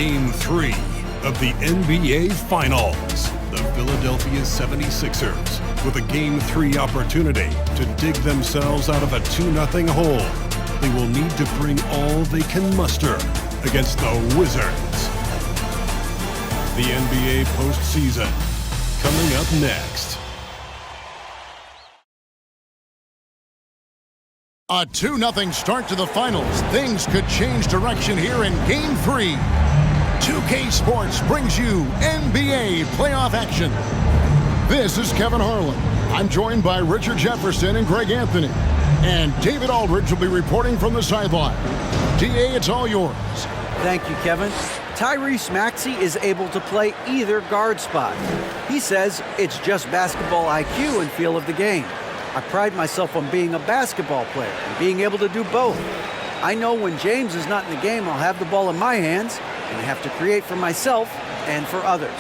Game 3 of the NBA Finals. The Philadelphia 76ers with a Game 3 opportunity to dig themselves out of a 2-0 hole. They will need to bring all they can muster against the Wizards. The NBA postseason coming up next. A 2-0 start to the finals. Things could change direction here in Game 3. 2K Sports brings you NBA playoff action. This is Kevin Harlan. I'm joined by Richard Jefferson and Greg Anthony. And David Aldridge will be reporting from the sideline. DA, it's all yours. Thank you, Kevin. Tyrese Maxey is able to play either guard spot. He says it's just basketball IQ and feel of the game. I pride myself on being a basketball player and being able to do both. I know when James is not in the game, I'll have the ball in my hands and I have to create for myself and for others.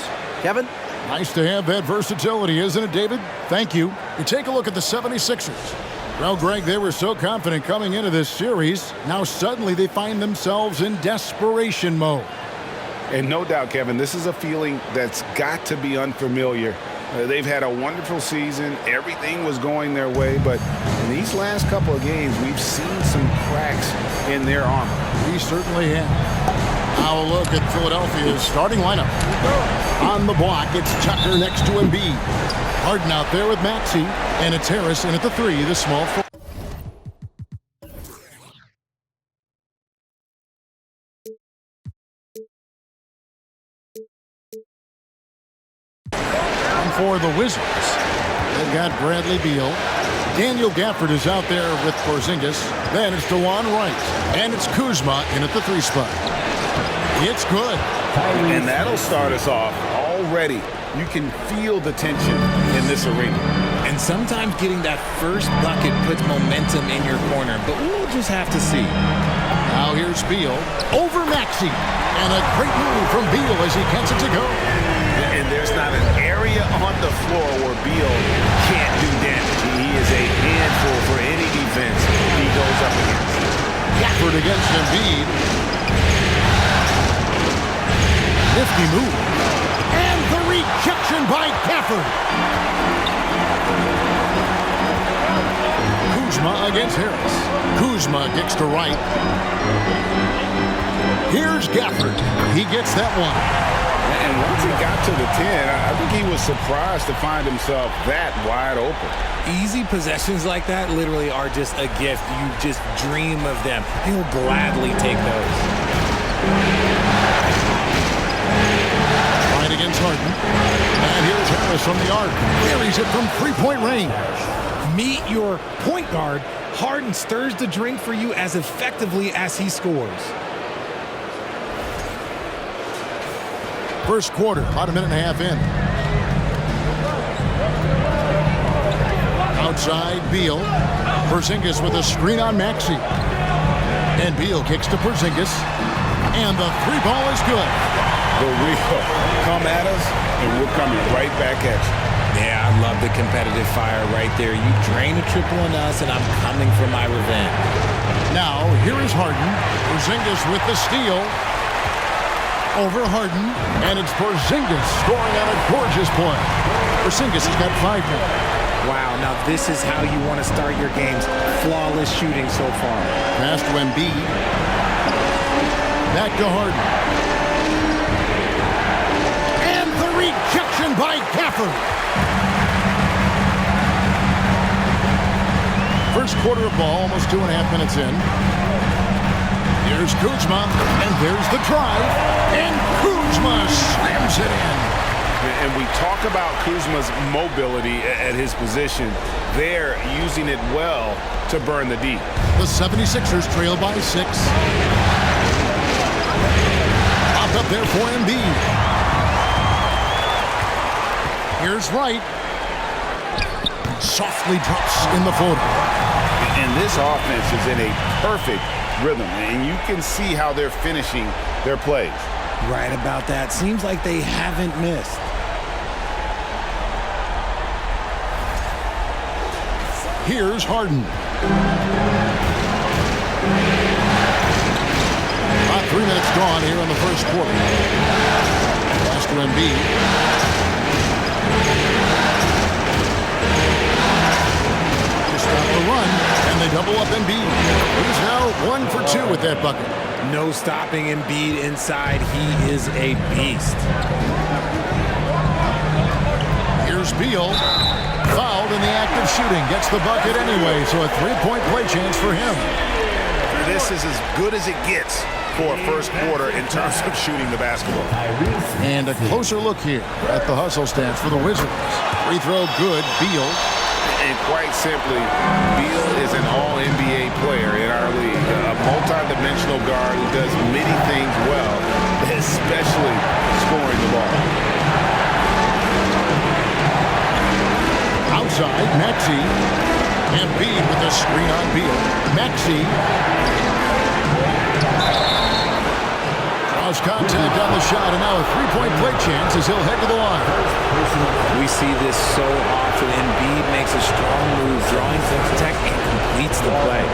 Kevin? Nice to have that versatility, isn't it, David? Thank you. You take a look at the 76ers. Well, Greg, they were so confident coming into this series. Now suddenly they find themselves in desperation mode. And no doubt, Kevin, this is a feeling that's got to be unfamiliar. They've had a wonderful season. Everything was going their way. But in these last couple of games, we've seen some cracks in their armor. We certainly have. Now a look at Philadelphia's starting lineup. On the block, it's Tucker next to Embiid. Harden out there with Maxey. And it's Harris in at the 3, the small forward. For the Wizards, they've got Bradley Beal. Daniel Gafford is out there with Porzingis. Then it's DeJuan Wright. And it's Kuzma in at the 3 spot. It's good. And that'll start us off already. You can feel the tension in this arena. And sometimes getting that first bucket puts momentum in your corner, but we'll just have to see. Now here's Beal over Maxey. And a great move from Beal as he gets it to go. And there's not an area on the floor where Beal can't do damage. He is a handful for any defense he goes up against. Gafford against Embiid. Nifty move. And the rejection by Gafford. Kuzma against Harris. Kuzma kicks to Wright. Here's Gafford. He gets that one. And once he got to the 10, I think he was surprised to find himself that wide open. Easy possessions like that literally are just a gift. You just dream of them. He'll gladly take those. Right against Harden. And here's Harris from the arc. Buries it from 3-point range. Meet your point guard. Harden stirs the drink for you as effectively as he scores. First quarter, about a minute and a half in. Outside, Beal. Porzingis with a screen on Maxey. And Beal kicks to Porzingis. And the 3 ball is good. But we come at us, and we're coming right back at you. Yeah, I love the competitive fire right there. You drain a triple on us, and I'm coming for my revenge. Now, here is Harden. Porzingis with the steal. Over Harden, and it's Porzingis scoring on a gorgeous play. Porzingis has got 5 now. Wow, now this is how you want to start your games. Flawless shooting so far. Pass to Embiid. Back to Harden. And the rejection by Gafford. First quarter of ball, almost 2.5 minutes in. Here's Kuzma, and there's the drive, and Kuzma slams it in. And we talk about Kuzma's mobility at his position. They're using it well to burn the D. The 76ers trail by 6. Popped up there for Embiid. Here's Wright. Softly drops in the floater. And this offense is in a perfect rhythm, and you can see how they're finishing their plays. Right about that. Seems like they haven't missed. Here's Harden. About 3 minutes gone here in the first quarter. Pass to Embiid. To stop the run, and they double up Embiid. He's now 1 for 2 with that bucket. No stopping Embiid inside. He is a beast. Here's Beal. Fouled in the act of shooting. Gets the bucket anyway, so a three-point play chance for him. This is as good as it gets for a first quarter in terms of shooting the basketball. And a closer look here at the hustle stats for the Wizards. Free throw good, Beal. And quite simply, Beal is an all-NBA player in our league. A multi-dimensional guard who does many things well, especially scoring the ball. Outside, Maxey. Embiid with a screen on Beal. Maxey. Draws contact on the shot, and now a three-point play chance as he'll head to the line. We see this so often. Embiid makes a strong move, drawing to protect, and completes the play.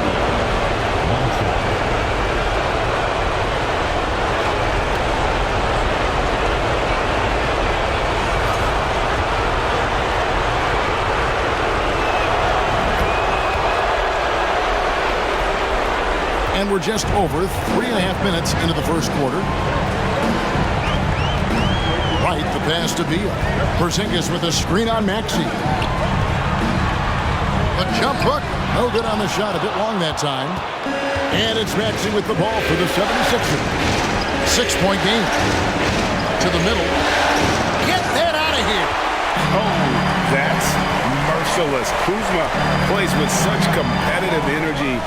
And we're just over 3.5 minutes into the first quarter. Right, the pass to Beal. Porzingis with a screen on Maxey. A jump hook. No good on the shot. A bit long that time. And it's Maxey with the ball for the 76ers. 6-point game. To the middle. Get that out of here. Oh, that's merciless. Kuzma plays with such competitive energy.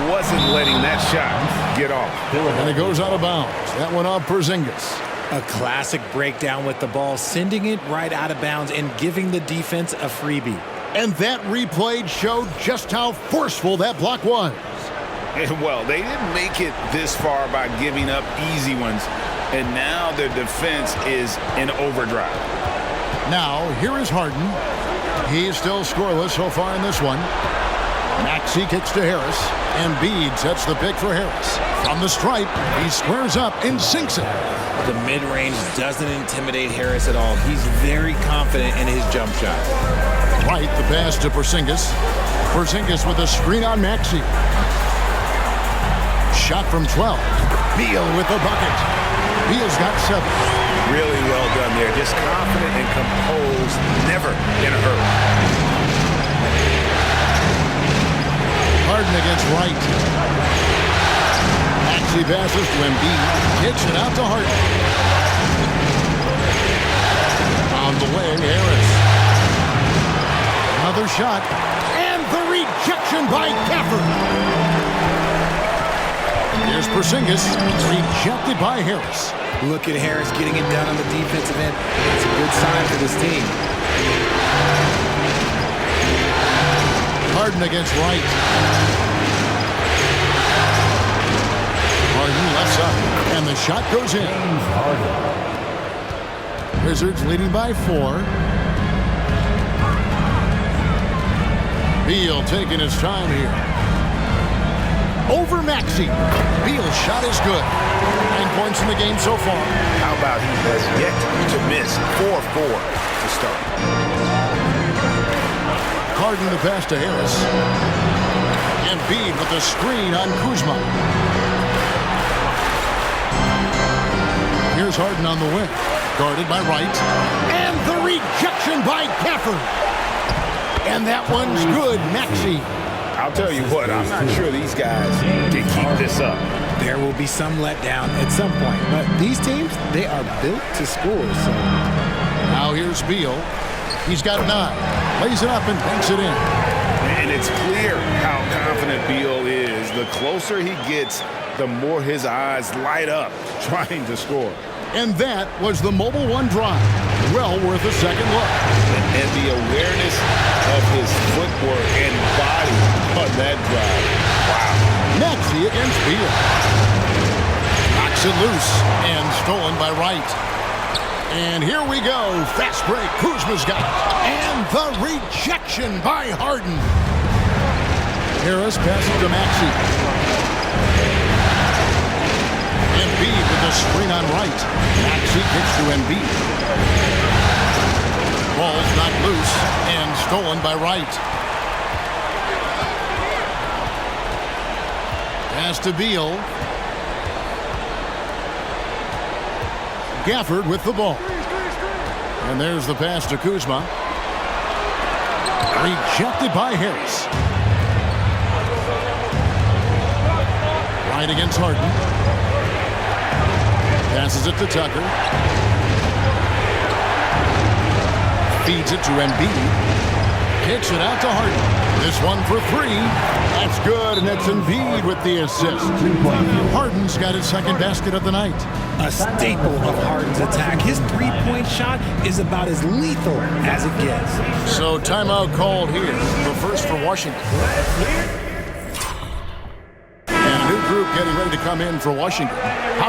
Wasn't letting that shot get off. And it goes out of bounds. That one off Porzingis. A classic breakdown with the ball, sending it right out of bounds and giving the defense a freebie. And that replay showed just how forceful that block was. And well, they didn't make it this far by giving up easy ones. And now their defense is in overdrive. Now, here is Harden. He is still scoreless so far in this one. Maxey kicks to Harris. Embiid sets the pick for Harris. From the stripe, he squares up and sinks it. The mid-range doesn't intimidate Harris at all. He's very confident in his jump shot. Right, the pass to Porzingis. Porzingis with a screen on Maxey. Shot from 12. Beal with the bucket. Beal's got 7. Really well done there. Just confident and composed, never in a hurry. Harden against Wright. Maxey passes to Embiid. Kicks it out to Harden. On the wing, Harris. Another shot. And the rejection by Gafford. Here's Porzingis. Rejected by Harris. Look at Harris getting it done on the defensive end. It's a good sign for this team. Harden against Wright. Harden left side, and the shot goes in. Wizards leading by 4. Beal taking his time here. Over Maxey. Beal's shot is good. 9 points in the game so far. How about he has yet to miss 4-4 to start. Harden the pass to Harris. Embiid with the screen on Kuzma. Here's Harden on the wing. Guarded by Wright. And the rejection by Gafford. And that one's good, Maxey. I'll tell you what, I'm not sure these guys can keep this up. There will be some letdown at some point, but these teams, they are built to score. So now here's Beal. He's got 9. Lays it up and banks it in. And it's clear how confident Beal is. The closer he gets, the more his eyes light up trying to score. And that was the Mobile One drive. Well worth a second look. And the awareness of his footwork and body on that drive. Wow. Maxey against Beal. Knocks it loose and stolen by Wright. And here we go. Fast break. Kuzma's got it. And the rejection by Harden. Harris passes to Maxey. Embiid with the screen on right. Maxey kicks to Embiid. Ball's knocked loose and stolen by Wright. Pass to Beal. Gafford with the ball. And there's the pass to Kuzma. Rejected by Harris. Right against Harden. Passes it to Tucker. Feeds it to Embiid. Kicks it out to Harden. This one for three. That's good, and it's Embiid with the assist. Harden's got his second basket of the night. A staple of Harden's attack. His three-point shot is about as lethal as it gets. So timeout called here. The first for Washington. And a new group getting ready to come in for Washington.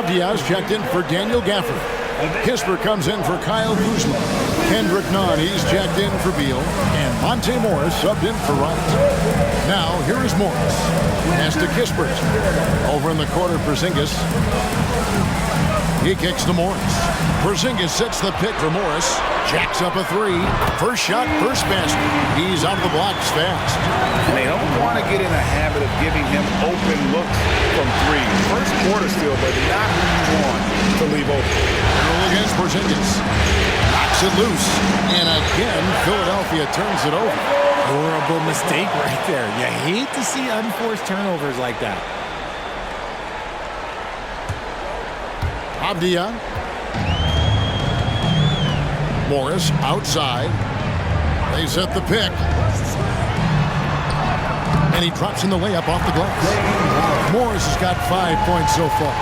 Diaz checked in for Daniel Gafford. Kispert comes in for Kyle Kuzma. Kendrick Nunn, he's checked in for Beal. And Monte Morris subbed in for Wright. Now, here is Morris. Pass to Kispert. Over in the corner, Porzingis. He kicks to Morris. Porzingis sets the pick for Morris. Jacks up a three. First shot, first basket. He's out of the blocks fast. And they don't want to get in a habit of giving him open looks from three. First quarter still, but not one to leave open. Roll against Porzingis. Knocks it loose. And again, Philadelphia turns it over. Horrible mistake right there. You hate to see unforced turnovers like that. Abdia. Morris outside. They set the pick. And he drops in the layup off the glass. Morris has got 5 points so far.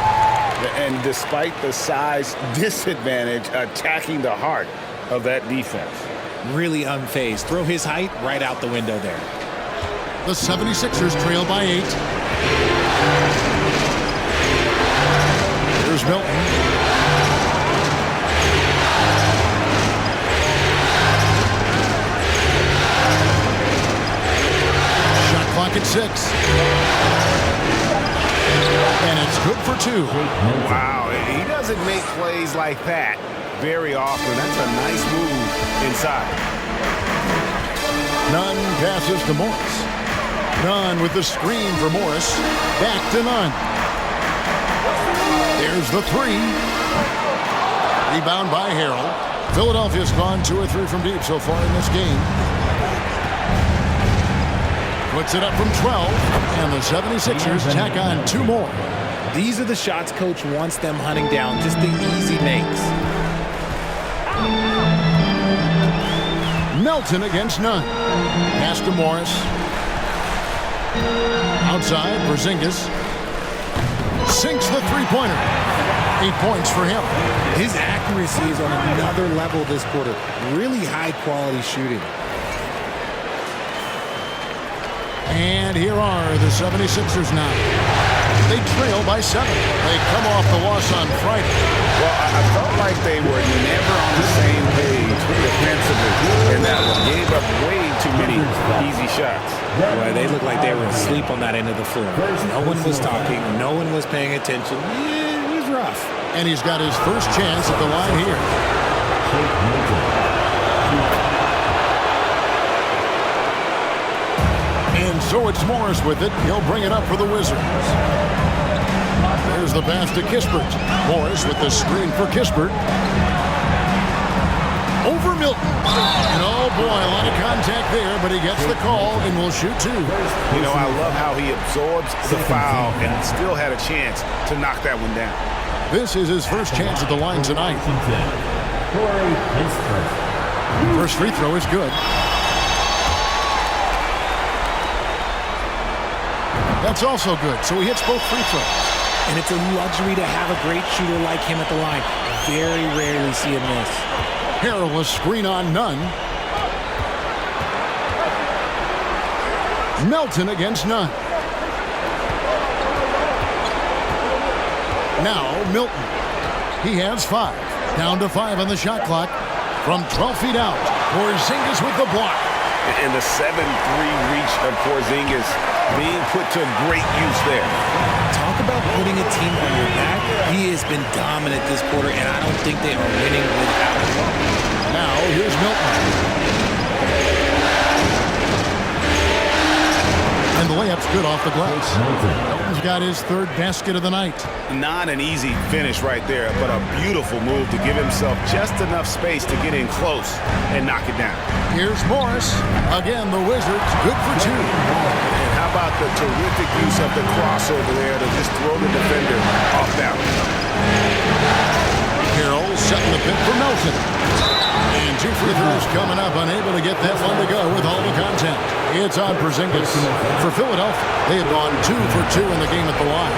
And despite the size disadvantage, attacking the heart of that defense. Really unfazed. Throw his height right out the window there. The 76ers trail by 8. Here's Milton. Shot clock at 6. And it's good for 2. Wow, he doesn't make plays like that very often. That's a nice move inside. Nunn passes to Morris. Nunn with the screen for Morris. Back to Nunn. There's the three. Rebound by Harrell. Philadelphia's gone 2 or 3 from deep so far in this game. Puts it up from 12. And the 76ers tack on 2 more. These are the shots coach wants them hunting down. Just the easy makes. Melton against Nunn. Pass to Morris. Outside, Porzingis. Sinks the three-pointer. 8 points for him. His accuracy is on another level this quarter. Really high-quality shooting. And here are the 76ers now. They trail by 7. They come off the loss on Friday. Well, I felt like they were never on the same page defensively in that one. Gave up way too many easy shots. Boy, they looked like they were asleep on that end of the floor. No one was talking. No one was paying attention. Yeah, it was rough. And he's got his first chance at the line here. And so it's Morris with it. He'll bring it up for the Wizards. There's the pass to Kispert. Morris with the screen for Kispert. Over Milton. And oh boy, a lot of contact there, but he gets the call and will shoot 2. You know, I love how he absorbs the foul and still had a chance to knock that one down. This is his first chance at the line tonight. First free throw is good. That's also good, so he hits both free throws. And it's a luxury to have a great shooter like him at the line. Very rarely see him miss. Harrell will screen on Nunn. Melton against Nunn. Now Milton. He has 5. Down to 5 on the shot clock. From 12 feet out. Porzingis with the block. And the 7-3 reach of Porzingis being put to great use there. Talk about putting a team on your back. He has been dominant this quarter, and I don't think they are winning without him. Now, here's Milton. And the layup's good off the glass. Milton's got his third basket of the night. Not an easy finish right there, but a beautiful move to give himself just enough space to get in close and knock it down. Here's Morris. Again, the Wizards good for two. And how about the terrific use of the crossover there to just throw the defender off balance. Carroll setting the pick for Melton. And two free throws coming up, unable to get that one to go with all the contact. It's on Porzingis. For Philadelphia, they had gone 2 for 2 in the game at the line.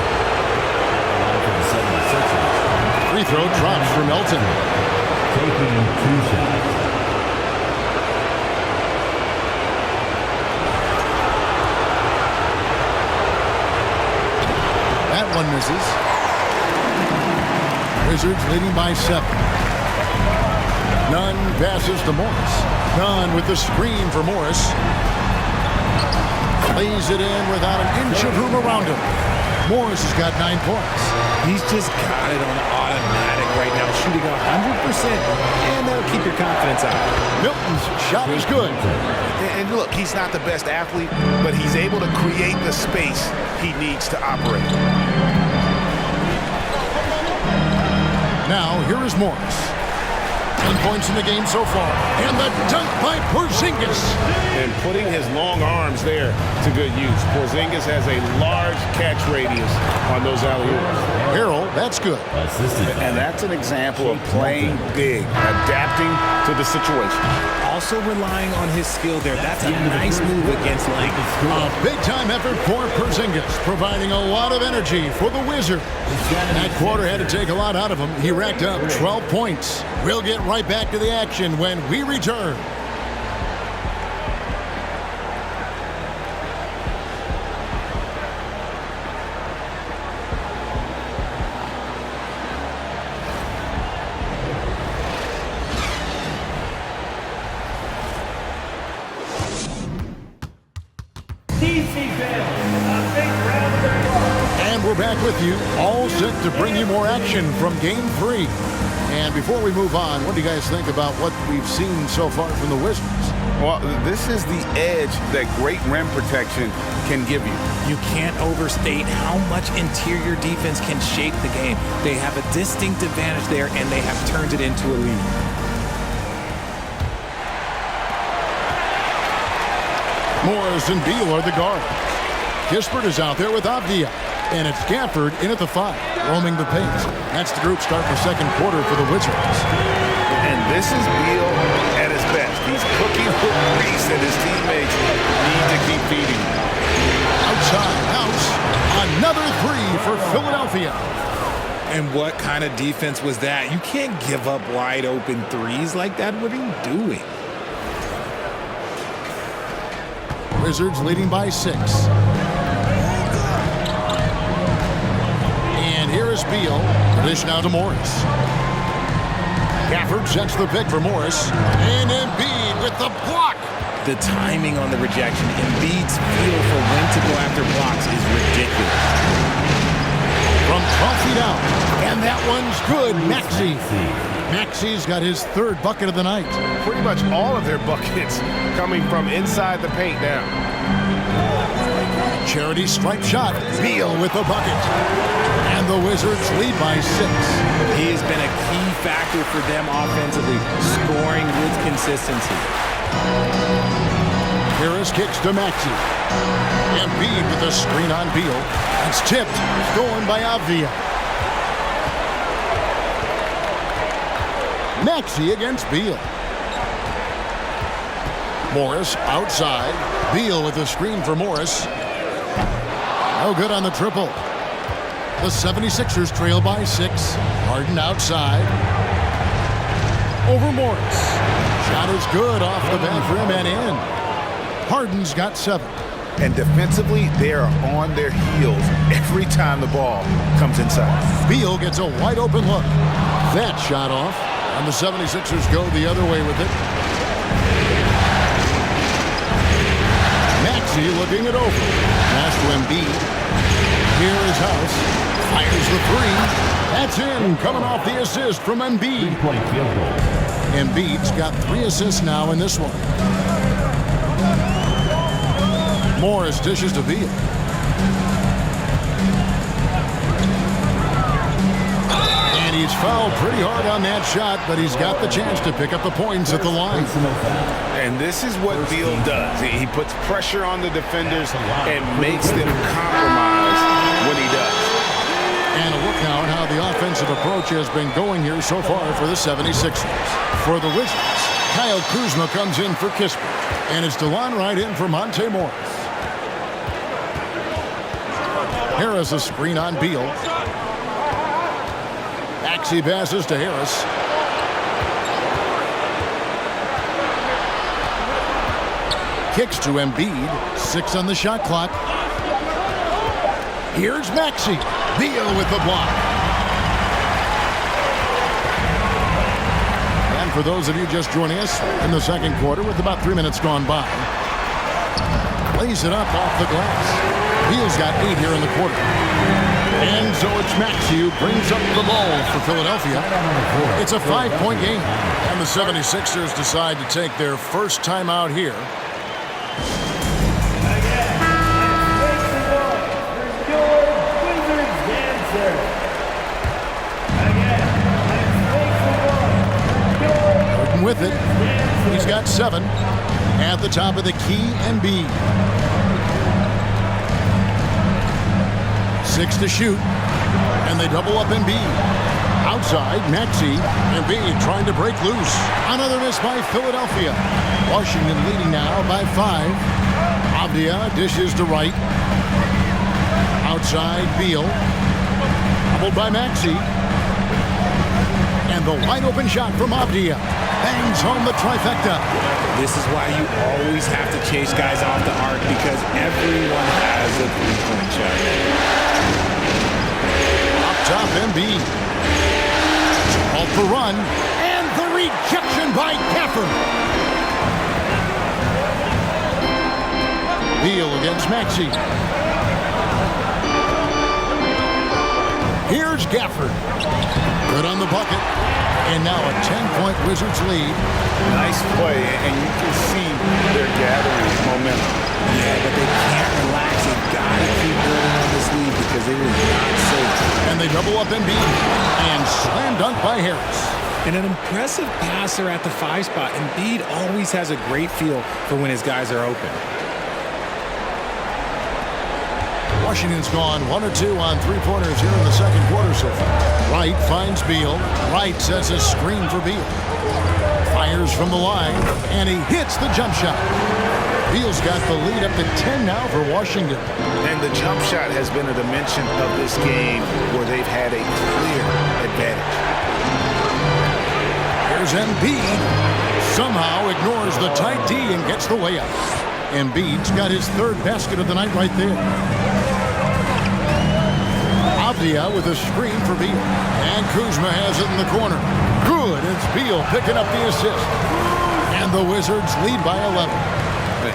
Free throw drops for Melton. Taking 2 shots. That one misses. Wizards leading by 7. Nunn passes to Morris. Nunn with the screen for Morris. Lays it in without an inch of room around him. Morris has got 9 points. He's just got it on automatic right now, shooting 100%, and that'll keep your confidence up. Milton's shot is good. And look, he's not the best athlete, but he's able to create the space he needs to operate. Now, here is Morris. 10 points in the game so far. And the dunk by Porzingis. And putting his long arms there to good use. Porzingis has a large catch radius on those alley-oops. Harold, that's good. And that's an example of playing big, adapting to the situation. Also relying on his skill there. That's a nice move against length. A big-time effort for Porzingis, providing a lot of energy for the Wizards. That quarter had to take a lot out of him. He racked up 12 points. We'll get right back to the action when we return. And we're back with you, all set to bring you more action from Game 3. And before we move on, what do you guys think about what we've seen so far from the Wizards? Well, this is the edge that great rim protection can give you. You can't overstate how much interior defense can shape the game. They have a distinct advantage there, and they have turned it into a lead. Morris and Beal are the guards. Kispert is out there with Avdia. And it's Gafford in at the 5, roaming the paint. That's the group start the second quarter for the Wizards. And this is Beal at his best. He's cooking with grease, and his teammates need to keep feeding. Outside house, another 3 for Philadelphia. And what kind of defense was that? You can't give up wide open threes like that. What are you doing? Wizards leading by 6. Here is Beal. Dish now to Morris. Gafford sets the pick for Morris. And Embiid with the block. The timing on the rejection, Embiid's feel for when to go after blocks is ridiculous. From 12 feet out. And that one's good. Maxi's got his third bucket of the night. Pretty much all of their buckets coming from inside the paint now. Charity stripe shot. Beal with the bucket. And the Wizards lead by 6. He has been a key factor for them offensively, scoring with consistency. Harris kicks to Maxey. Embiid with the screen on Beal. It's tipped. Stolen by Avdia. Maxey against Beal. Morris outside. Beal with the screen for Morris. No good on the triple. The 76ers trail by 6. Harden outside. Over Morris. Shot is good off the back rim and in. Harden's got 7. And defensively, they are on their heels every time the ball comes inside. Beal gets a wide open look. That shot off. And the 76ers go the other way with it. Maxey looking it over. Pass to Embiid. Here is House. Fires the three. That's in. Coming off the assist from Embiid. Three-point field goal. Embiid's got 3 assists now in this one. Morris dishes to Beal. And he's fouled pretty hard on that shot, but he's got the chance to pick up the points at the line. And this is what Beal does. He puts pressure on the defenders and makes them compromise when he does. And a look now at how the offensive approach has been going here so far for the 76ers. For the Wizards, Kyle Kuzma comes in for Kispert. And it's DeLon right in for Monte Morris. Harris a screen on Beal. Maxey passes to Harris. Kicks to Embiid. 6 on the shot clock. Here's Maxey. Beal with the block. And for those of you just joining us in the second quarter with about 3 minutes gone by, lays it up off the glass. Beal's got 8 here in the quarter. And so it's Maxey who brings up the ball for Philadelphia. It's a 5-point game. And the 76ers decide to take their first timeout here. With it, he's got 7 at the top of the key. Embiid 6 to shoot, and they double up Embiid. Outside, Maxey. Embiid trying to break loose. Another miss by Philadelphia. Washington leading now by 5. Avdia dishes to right. Outside, Beal. Doubled by Maxey. And the wide open shot from Avdia. Bangs home the trifecta. This is why you always have to chase guys off the arc, because everyone has a three-point shot. Up top, Embiid. Called for run. And the rejection by Gafford. Beal against Maxey. Here's Gafford. Good on the bucket. And now a 10-point Wizards lead. Nice play, and you can see they're gathering momentum. Yeah, but they can't relax. They've got to keep building on this lead because it is not safe. And they double up Embiid. And slam dunk by Harris. And an impressive passer at the 5 spot. Embiid always has a great feel for when his guys are open. Washington's gone 1 or 2 on 3-pointers here in the second quarter so far. Wright finds Beal. Wright sets a screen for Beal. Fires from the line, and he hits the jump shot. Beal's got the lead up to 10 now for Washington. And the jump shot has been a dimension of this game where they've had a clear advantage. Here's Embiid. Somehow ignores the tight D and gets the layup. Embiid's got his 3rd basket of the night right there. Avdia with a screen for Beal. And Kuzma has it in the corner. Good. It's Beal picking up the assist. And the Wizards lead by 11.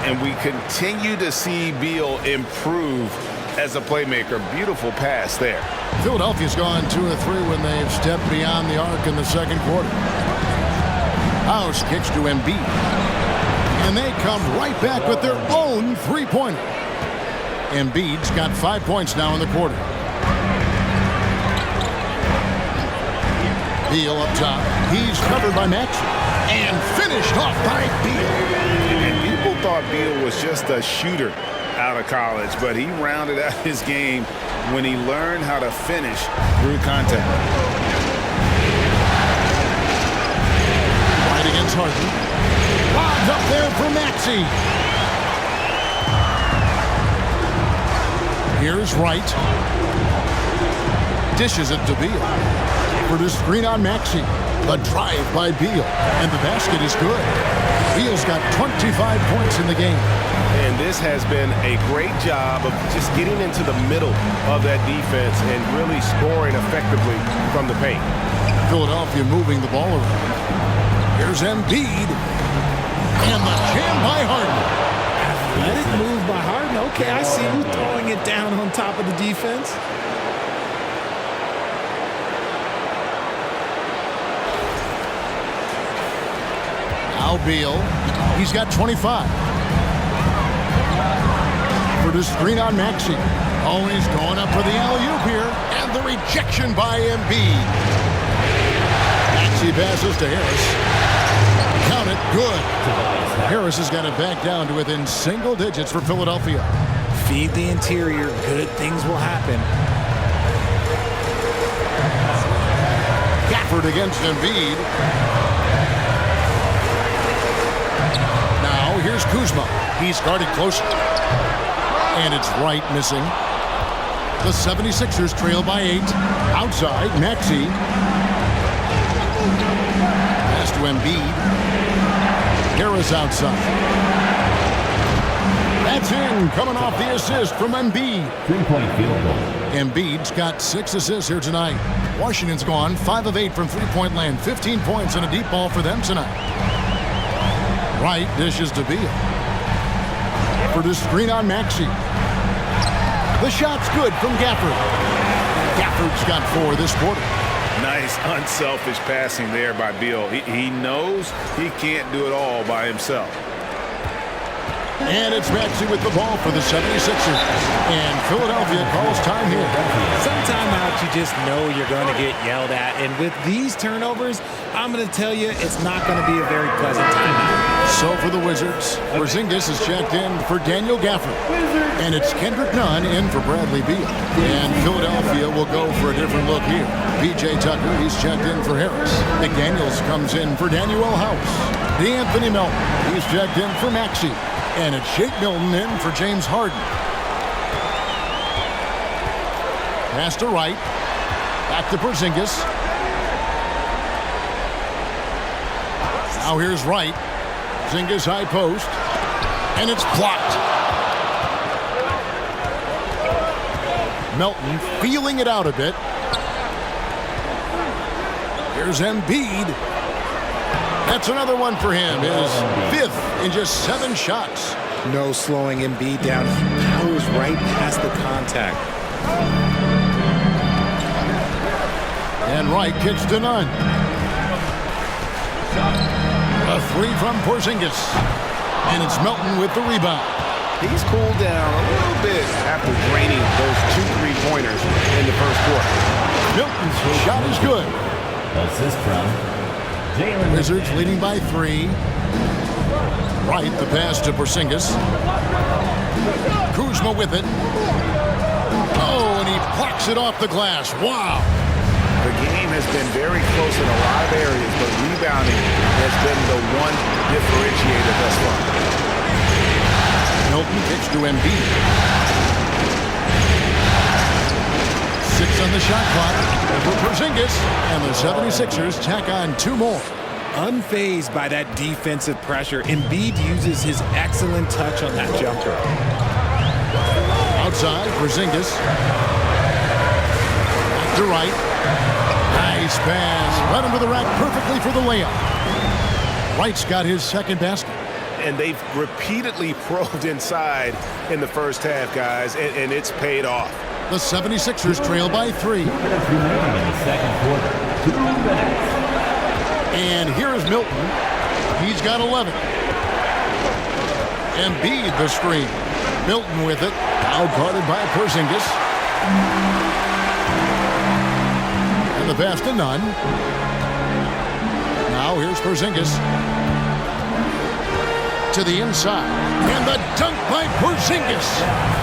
And we continue to see Beal improve as a playmaker. Beautiful pass there. Philadelphia's gone 2 or 3 when they've stepped beyond the arc in the second quarter. House kicks to Embiid. And they come right back with their own 3-pointer. Embiid's got 5 points now in the quarter. Beal up top. He's covered by Maxey. And finished off by Beal. And people thought Beal was just a shooter out of college, but he rounded out his game when he learned how to finish through contact. Right against Harden. Lobbed up there for Maxey. Here's Wright. Dishes it to Beal. For the screen on Maxey. The drive by Beal. And the basket is good. Beal's got 25 points in the game. And this has been a great job of just getting into the middle of that defense and really scoring effectively from the paint. Philadelphia moving the ball around. Here's Embiid. And the jam by Harden. Athletic move by Harden. Okay, I see you throwing it down on top of the defense. Now Beal. He's got 25. For the screen on Maxey. Oh, he's going up for the alley-oop here. And the rejection by Embiid. Maxey passes to Harris. Count it. Good. Harris has got it back down to within single digits for Philadelphia. Feed the interior. Good things will happen. Gafford against Embiid. Now here's Kuzma. He's guarded close. And it's Wright missing. The 76ers trail by 8. Outside, Maxey. Pass to Embiid. Harris outside. That's in, coming off the assist from Embiid. 3-point field goal. Embiid's got 6 assists here tonight. Washington's gone 5 of 8 from three-point land. 15 points and a deep ball for them tonight. Wright dishes to Beal. For the screen on Maxey. The shot's good from Gafford. Gafford's got 4 this quarter. Nice, unselfish passing there by Beal. He knows he can't do it all by himself. And it's Maxey with the ball for the 76ers. And Philadelphia calls time here. Some timeout, you just know you're going to get yelled at. And with these turnovers, I'm going to tell you it's not going to be a very pleasant timeout. So for the Wizards, Porzingis is checked in for Daniel Gafford. And it's Kendrick Nunn in for Bradley Beal. And Philadelphia will go for a different look here. P.J. Tucker, he's checked in for Harris. McDaniels comes in for Daniel House. DeAnthony Melton, he's checked in for Maxey. And it's Shake Milton in for James Harden. Pass to Wright. Back to Porzingis. Now here's Wright. Porzingis high post. And it's blocked. Melton feeling it out a bit. Here's Embiid. That's another one for him. His 5th in just 7 shots. No slowing Embiid down. He powers right past the contact. And Wright kicks to Nunn. A 3 from Porzingis. And it's Melton with the rebound. He's cooled down a little bit after draining those 2 3-pointers in the first quarter. Milton's shot is good. Assist from Jalen. Wizards leading by 3. Wright, the pass to Porzingis. Kuzma with it. Oh, and he blocks it off the glass. Wow. The game has been very close in a lot of areas, but rebounding has been the one differentiator thus far. Milton kicks to Embiid. 6 on the shot clock for Porzingis, and the 76ers tack on 2 more. Unfazed by that defensive pressure, Embiid uses his excellent touch on that jumper. Outside, Porzingis. Back to Wright. Nice pass. Right under the rack perfectly for the layup. Wright's got his 2nd basket. And they've repeatedly probed inside in the first half, guys, and it's paid off. The 76ers trail by 3. Minutes remaining in the second quarter. 2 minutes. And here is Milton. He's got 11. Embiid the screen. Milton with it. Now guarded by Porzingis. And the pass to Nunn. Now here's Porzingis. To the inside. And the dunk by Porzingis.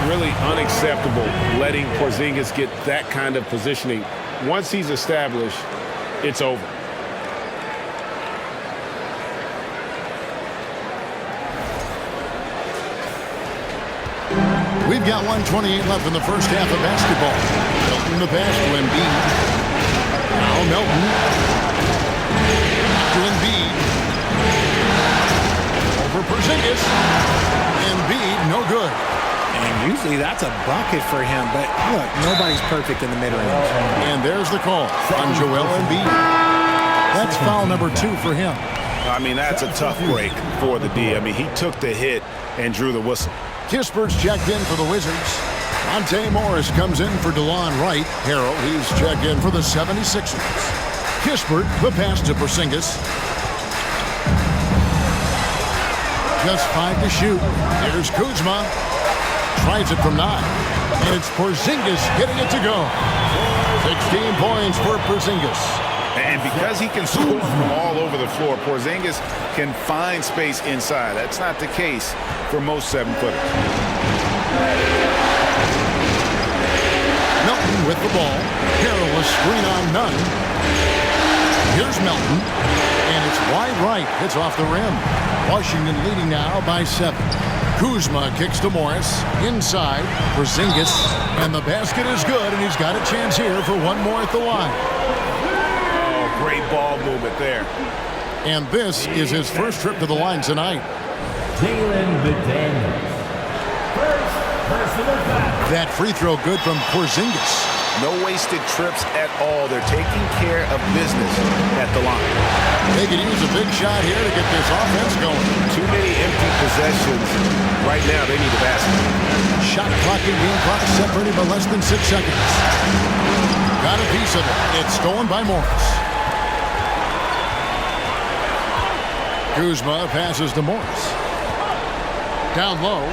Really unacceptable letting Porzingis get that kind of positioning. Once he's established, it's over. We've got 1:28 left in the first half of basketball. Milton the pass to Embiid. Now Milton. To Embiid. Over Porzingis. Embiid, no good. And usually that's a bucket for him, but look, nobody's perfect in the mid-range. And there's the call on Joel Embiid. That's foul number 2 for him. I mean, that's a tough break for the D. I mean, he took the hit and drew the whistle. Kispert's checked in for the Wizards. Monte Morris comes in for DeLon Wright. Harrell, he's checked in for the 76ers. Kispert, the pass to Porzingis. Just 5 to shoot. Here's Kuzma. Tries it from 9. And it's Porzingis getting it to go. 16 points for Porzingis. And because he can score from all over the floor, Porzingis can find space inside. That's not the case for most 7-footers. Melton with the ball. Harrell, a screen on none. Here's Melton. And it's wide right. Hits off the rim. Washington leading now by 7. Kuzma kicks to Morris. Inside. Porzingis. And the basket is good, and he's got a chance here for one more at the line. Great ball movement there. And this is his first trip to the line tonight. That free throw good from Porzingis. No wasted trips at all. They're taking care of business at the line. They could use a big shot here to get this offense going. Too many empty possessions. Right now, they need a basket. Shot clock and game clock separated by less than 6 seconds. Got a piece of it. It's stolen by Morris. Kuzma passes to Morris. Down low.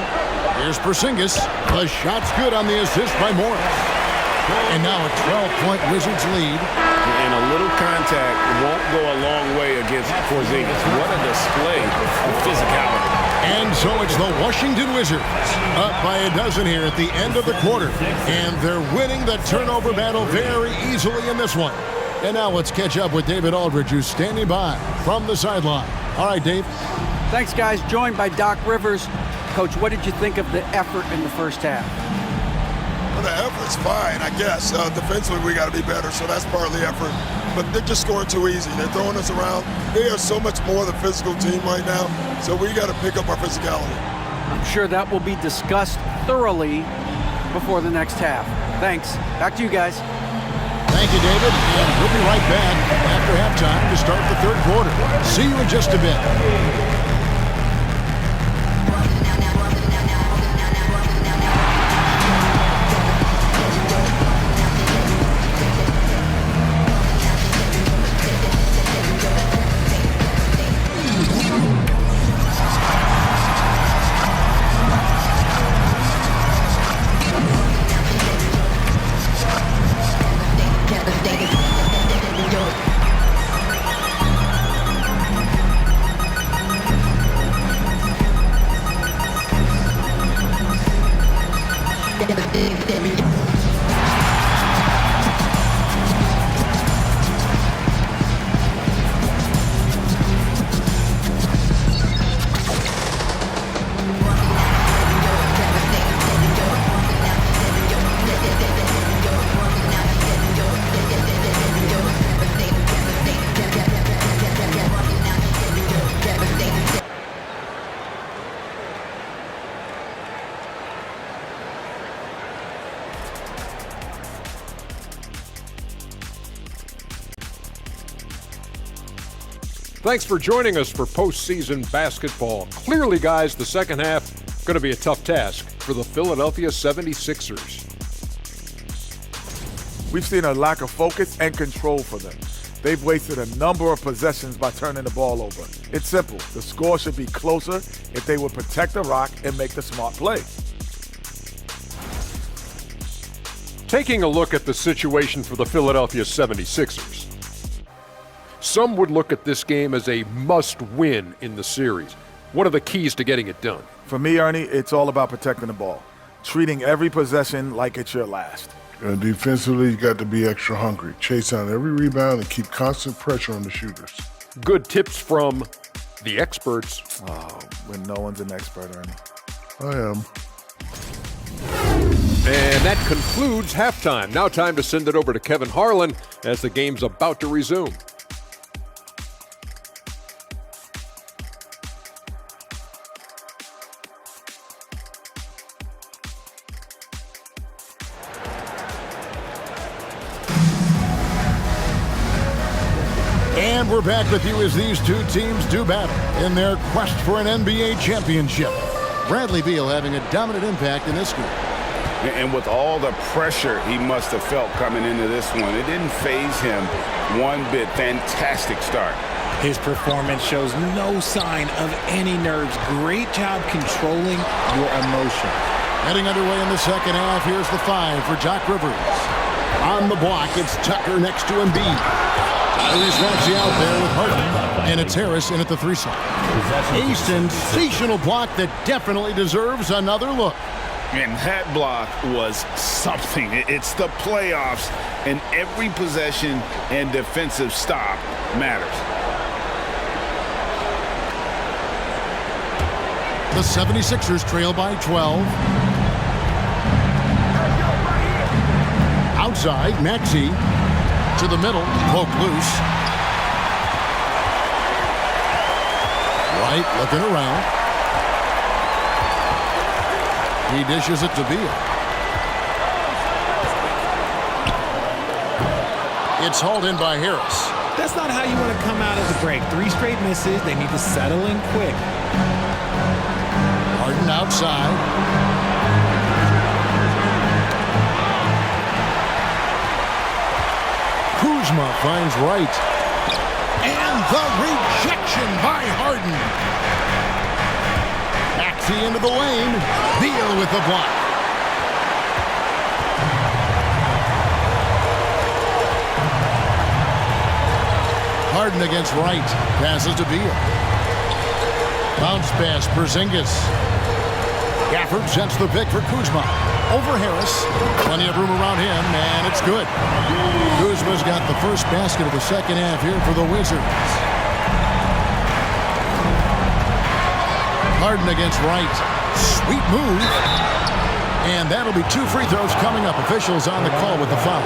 Here's Porzingis. The shot's good on the assist by Morris. And now a 12-point Wizards lead. And a little contact won't go a long way against Porzingis. What a display of physicality. And so it's the Washington Wizards up by a dozen here at the end of the quarter. And they're winning the turnover battle very easily in this one. And now let's catch up with David Aldridge, who's standing by from the sideline. All right, Dave. Thanks, guys. Joined by Doc Rivers. Coach, what did you think of the effort in the first half? Well, the effort's fine, I guess. Defensively, we got to be better, so that's part of the effort. But they're just scoring too easy. They're throwing us around. They are so much more the physical team right now, so we got to pick up our physicality. I'm sure that will be discussed thoroughly before the next half. Thanks. Back to you guys. Thank you, David. And we'll be right back after halftime to start the third quarter. See you in just a bit. Thanks for joining us for postseason basketball. Clearly, guys, the second half going to be a tough task for the Philadelphia 76ers. We've seen a lack of focus and control for them. They've wasted a number of possessions by turning the ball over. It's simple. The score should be closer if they would protect the rock and make the smart play. Taking a look at the situation for the Philadelphia 76ers. Some would look at this game as a must-win in the series. What are the keys to getting it done? For me, Ernie, it's all about protecting the ball. Treating every possession like it's your last. Defensively, you got to be extra hungry. Chase down every rebound and keep constant pressure on the shooters. Good tips from the experts. Oh, when no one's an expert, Ernie. I am. And that concludes halftime. Now time to send it over to Kevin Harlan as the game's about to resume. And we're back with you as these two teams do battle in their quest for an NBA championship. Bradley Beal having a dominant impact in this game. And with all the pressure he must have felt coming into this one, it didn't faze him one bit. Fantastic start. His performance shows no sign of any nerves. Great job controlling your emotion. Heading underway in the second half, here's the 5 for Doc Rivers. On the block, it's Tucker next to Embiid. Here's Maxey out there with Harden, and it's Harris in at the 3 slot. A sensational block that definitely deserves another look. And that block was something. It's the playoffs, and every possession and defensive stop matters. The 76ers trail by 12. Outside, Maxey to the middle, poke loose. White looking around. He dishes it to Beal. It's hauled in by Harris. That's not how you want to come out of the break. 3 straight misses. They need to settle in quick. Harden outside. Kuzma finds Wright. And the rejection by Harden. Maxey into the lane. Beal with the block. Harden against Wright. Passes to Beal. Bounce pass, Porzingis. Gafford sets the pick for Kuzma. Over Harris. Plenty of room around him, and it's good. Kuzma's got the first basket of the second half here for the Wizards. Harden against Wright. Sweet move. And that'll be 2 free throws coming up. Officials on the call with the foul.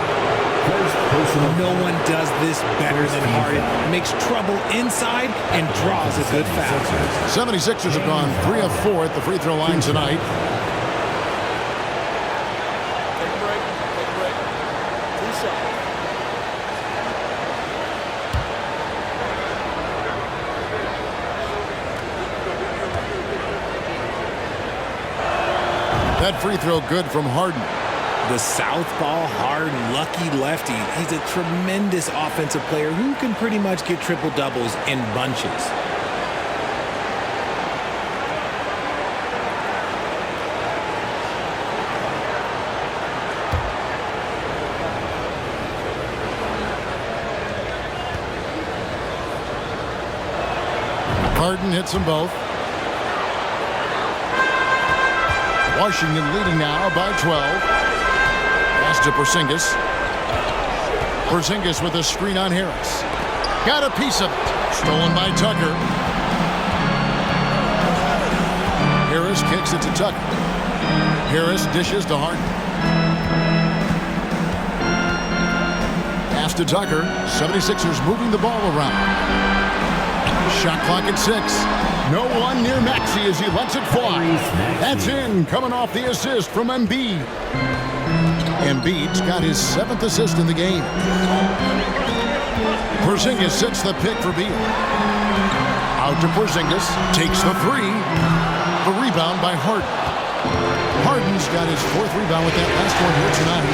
No one does this better than Harden. Makes trouble inside and draws a good foul. 76ers have gone 3 of 4 at the free throw line tonight. That free throw good from Harden. The southpaw Harden, lucky lefty. He's a tremendous offensive player who can pretty much get triple-doubles in bunches. Harden hits them both. Washington leading now by 12. Pass to Porzingis. Porzingis with a screen on Harris. Got a piece of it. Stolen by Tucker. Harris kicks it to Tucker. Harris dishes to Harden. Pass to Tucker. 76ers moving the ball around. Shot clock at 6. No one near Maxey as he lets it fly. That's in, coming off the assist from Embiid. Embiid's got his 7th assist in the game. Porzingis sets the pick for Beal. Out to Porzingis, takes the 3. The rebound by Harden. Harden's got his 4th rebound with that last one here tonight.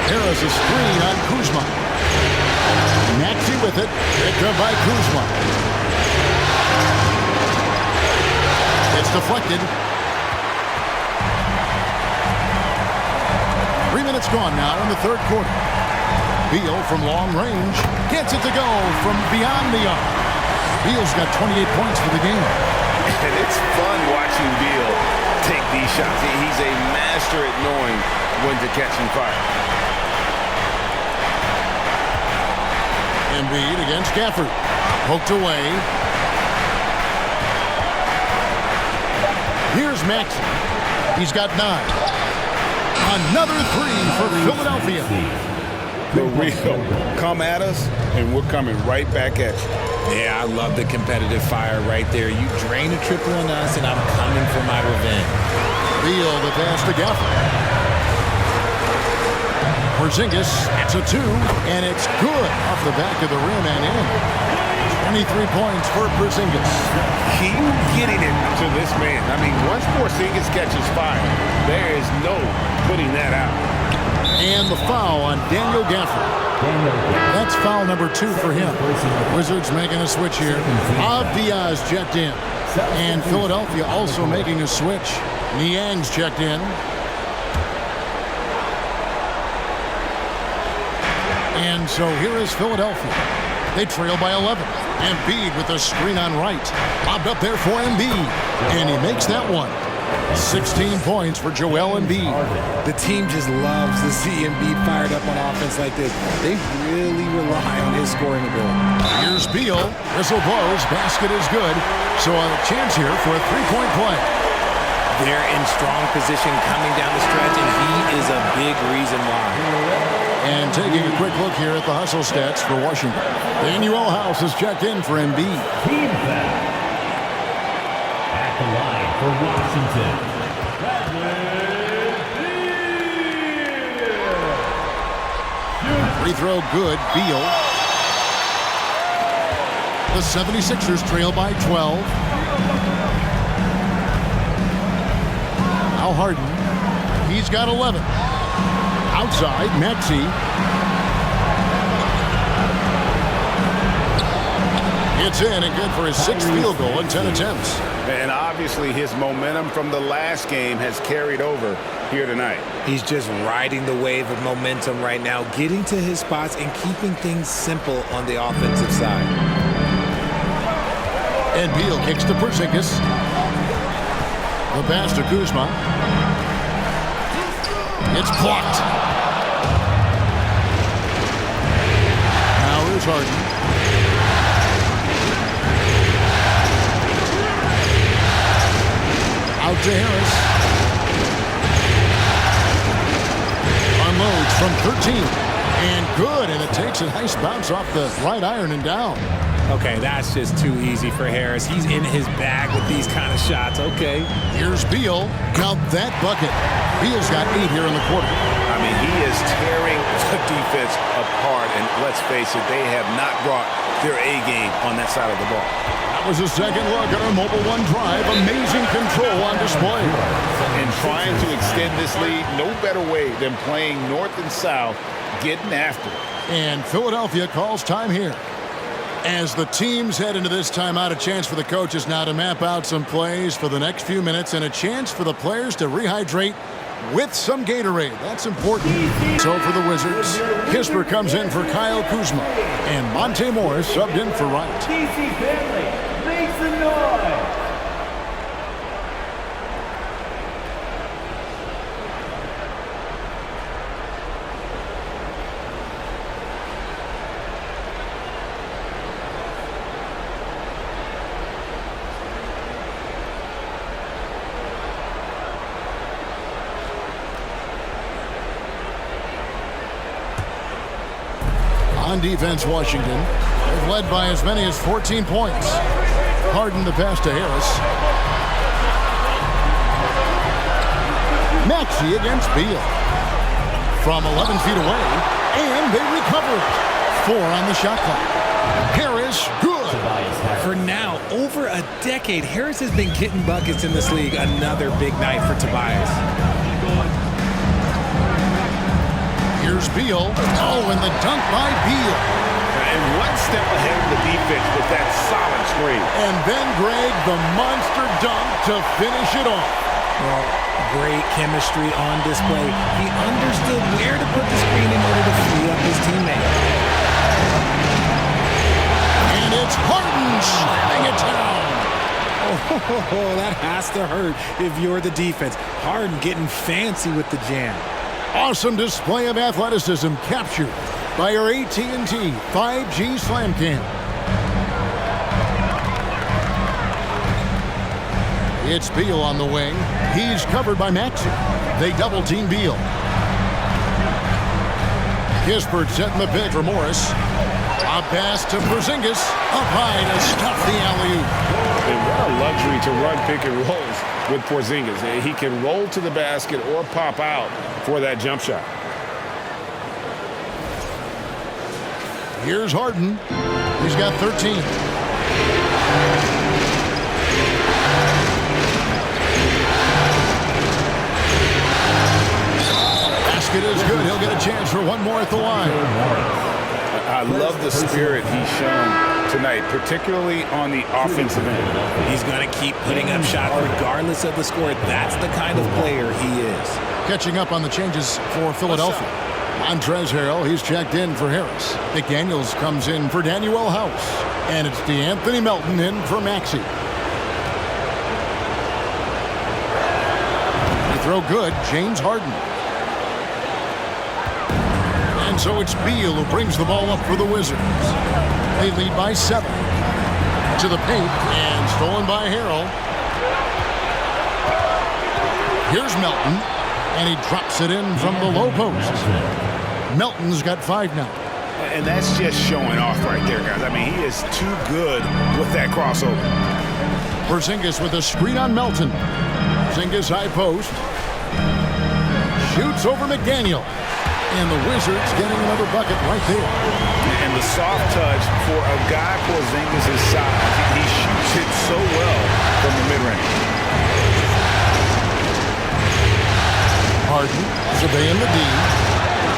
Harris a screen on Kuzma. Maxey with it, picked up by Kuzma. It's deflected. 3 minutes gone now in the 3rd quarter. Beal from long range gets it to go from beyond the arc. Beal's got 28 points for the game. And it's fun watching Beal take these shots. He's a master at knowing when to catch and fire. Embiid against Gafford. Poked away. Here's Maxey. He's got 9. Another 3 for Philadelphia. The real come at us, and we're coming right back at you. Yeah, I love the competitive fire right there. You drain a triple on us, and I'm coming for my revenge. Beal the pass to Gafford. Porzingis, that's a 2, and it's good off the back of the rim and in. 23 points for Porzingis. Keep getting it to this man. I mean, once Porzingis catches fire, there is no putting that out. And the foul on Daniel Gafford. That's foul number 2 for him. Wizards making a switch here. Diaz checked in. And Philadelphia also making a switch. Niang's checked in. And so here is Philadelphia. They trail by 11. Embiid with a screen on right. Lobbed up there for Embiid. And he makes that one. 16 points for Joel Embiid. The team just loves to see Embiid fired up on offense like this. They really rely on his scoring ability. Here's Beal. Whistle blows. Basket is good. So a chance here for a three-point play. They're in strong position coming down the stretch, and he is a big reason why. And taking a quick look here at the hustle stats for Washington. Daniel House has checked in for Embiid. Team foul. At the line for Washington. Free throw good. Beal. The 76ers trail by 12. Now Harden. He's got 11. Outside, Maxey. It's in and good for his 6th field goal in 10 attempts. And obviously his momentum from the last game has carried over here tonight. He's just riding the wave of momentum right now, getting to his spots and keeping things simple on the offensive side. And Beal kicks to Porzingis. The pass to Kuzma. It's blocked. Now here's Harden. Out to Harris. Unloads from 13. And good, and it takes a nice bounce off the right iron and down. Okay, that's just too easy for Harris. He's in his bag with these kind of shots. Okay. Here's Beal. Count that bucket. Beal's got 8 here in the quarter. I mean, he is tearing the defense apart, and let's face it, they have not brought their A game on that side of the ball. That was a second look at our Mobile One drive. Amazing control on display. And trying to extend this lead, no better way than playing north and south, getting after it. And Philadelphia calls time here. As the teams head into this timeout, a chance for the coaches now to map out some plays for the next few minutes and a chance for the players to rehydrate with some Gatorade. That's important. So for the Wizards, Kisper comes in for Kyle Kuzma, and Monte Morris subbed in for Wright. DC family, make some noise. On defense, Washington, they've led by as many as 14 points. Harden the pass to Harris. Maxey against Beal. From 11 feet away, and they recover it. 4 on the shot clock. Harris, good. For now, over a decade, Harris has been getting buckets in this league. Another big night for Tobias. Here's Beal. Oh, and the dunk by Beal. And one step ahead of the defense with that solid screen. And then Greg, the monster dunk to finish it off. Well, great chemistry on display. He understood where to put the screen in order to free up his teammate. And it's Harden slamming it down. Oh, that has to hurt if you're the defense. Harden getting fancy with the jam. Awesome display of athleticism captured by our AT&T 5G Slam Cam. It's Beal on the wing. He's covered by Maxey. They double-team Beal. Kispert setting the pick for Morris. A pass to Porzingis. Up high to stuff the alley-oop. And what a luxury to run pick and rolls with Porzingis. He can roll to the basket or pop out for that jump shot. Here's Harden. He's got 13. he'll get a chance for one more at the line. I love the spirit he's shown tonight, particularly on the offensive end. He's going to keep putting up shots regardless of the score. That's the kind of player he is. Catching up on the changes for Philadelphia. Montrezl Harrell, he's checked in for Harris. McDaniels comes in for Daniel House. And it's DeAnthony Melton in for Maxey. The throw good, James Harden. And so it's Beal who brings the ball up for the Wizards. They lead by 7. To the paint, and stolen by Harrell. Here's Melton, and he drops it in from the low post. Melton's got 5 now. And that's just showing off right there, guys. I mean, he is too good with that crossover. Porzingis with a screen on Melton. Porzingis high post. Shoots over McDaniel. And the Wizards getting another bucket right there. And the soft touch for a guy Porzingis' size. He shoots it so well from the mid-range. Harden surveying the D.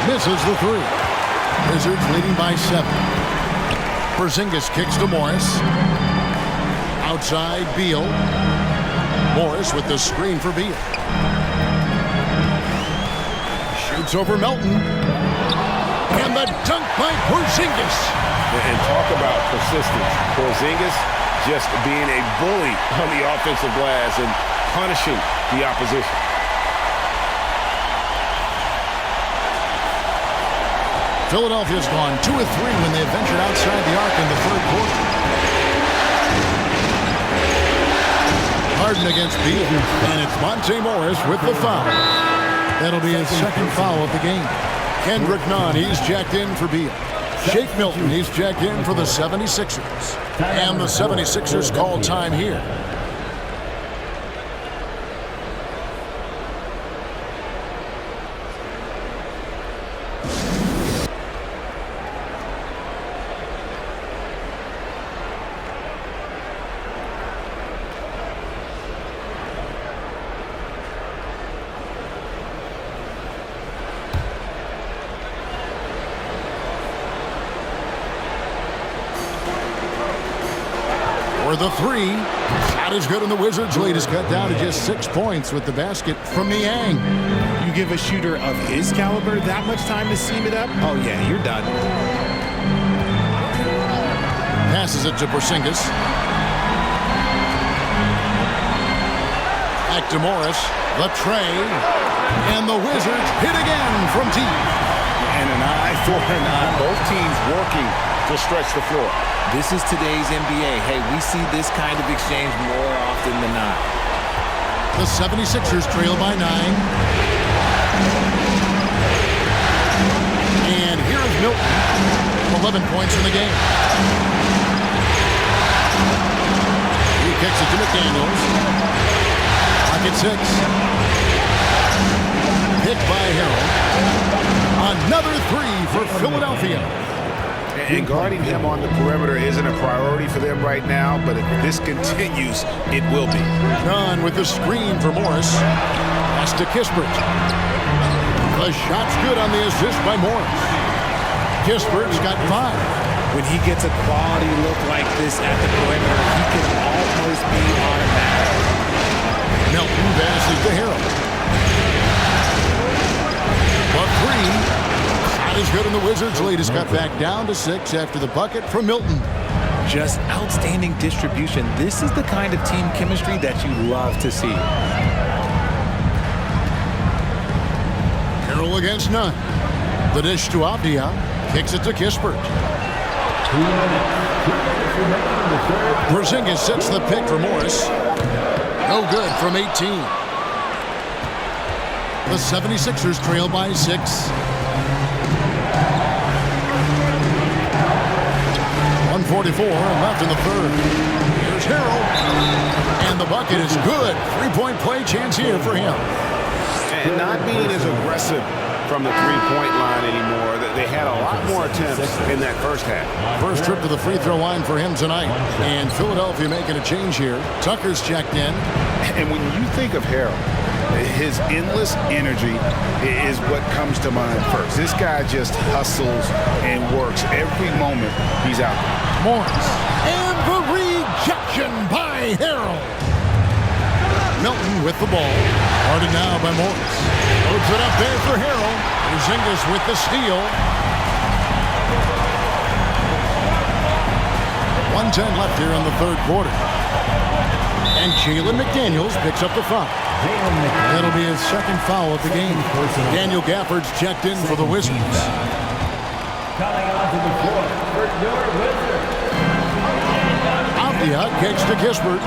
Misses the 3. Wizards leading by 7. Porzingis kicks to Morris. Outside, Beal. Morris with the screen for Beal. Shoots over Melton. And the dunk by Porzingis. And talk about persistence. Porzingis just being a bully on the offensive glass and punishing the opposition. Philadelphia's gone 2 of 3 when they ventured outside the arc in the third quarter. Harden against Beal, and it's Monte Morris with the foul. That'll be his second foul of the game. Kendrick Nunn, he's checked in for Beal. Shake Milton, he's checked in for the 76ers. And the 76ers call time here. For the 3. Shot is good, and the Wizards' lead is cut down to just 6 points with the basket from Niang. You give a shooter of his caliber that much time to seam it up? Oh, yeah, you're done. Passes it to Porzingis. Back to Morris. The tray. And the Wizards hit again from deep. And an eye for an eye. Both teams working to stretch the floor. This is today's NBA. Hey, we see this kind of exchange more often than not. The 76ers trail by 9. And here is Milton. 11 points in the game. He kicks it to McDaniels. Pocket 6. Picked by Harrell. Another 3 for Philadelphia. And guarding him on the perimeter isn't a priority for them right now, but if this continues, it will be. Nunn with the screen for Morris. Pass to Kispert. The shot's good on the assist by Morris. Kispert's got 5. When he gets a quality look like this at the perimeter, he can almost be automatic. Melton passes to Harrell. But 3. Is good, and the Wizards' lead is cut back down to 6 after the bucket from Milton. Just outstanding distribution. This is the kind of team chemistry that you love to see. Harrell against Nunn. The dish to Avdia. Kicks it to Kispert. Porzingis sets the pick for Morris. No good from 18. The 76ers trail by 6. 1:44 left in the third. Here's Harrell. And the bucket is good. 3-point play chance here for him. And not being as aggressive from the three-point line anymore. They had a lot more attempts in that first half. First trip to the free throw line for him tonight. And Philadelphia making a change here. Tucker's checked in. And when you think of Harold, his endless energy is what comes to mind first. This guy just hustles and works every moment he's out there. Morris. And the rejection by Harold. Milton with the ball. Guarded now by Morris. Loads it up there for Harold. Porzingis with the steal. 1:10 left here in the third quarter. And Jalen McDaniels picks up the foul. That'll be his second foul of the game. Daniel Gafford's checked in for the Wizards. Coming onto the floor for your Wizards. Avdia kicks to Kispert.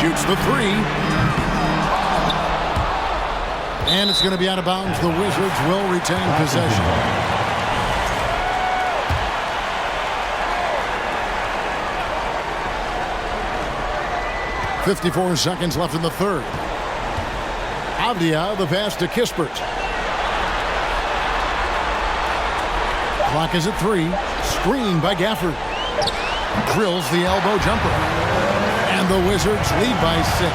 Shoots the three. And it's going to be out of bounds. The Wizards will retain possession. .54 seconds left in the third. Avdia, the pass to Kispert. Clock is at 3. Screen by Gafford. Drills the elbow jumper. And the Wizards lead by 6.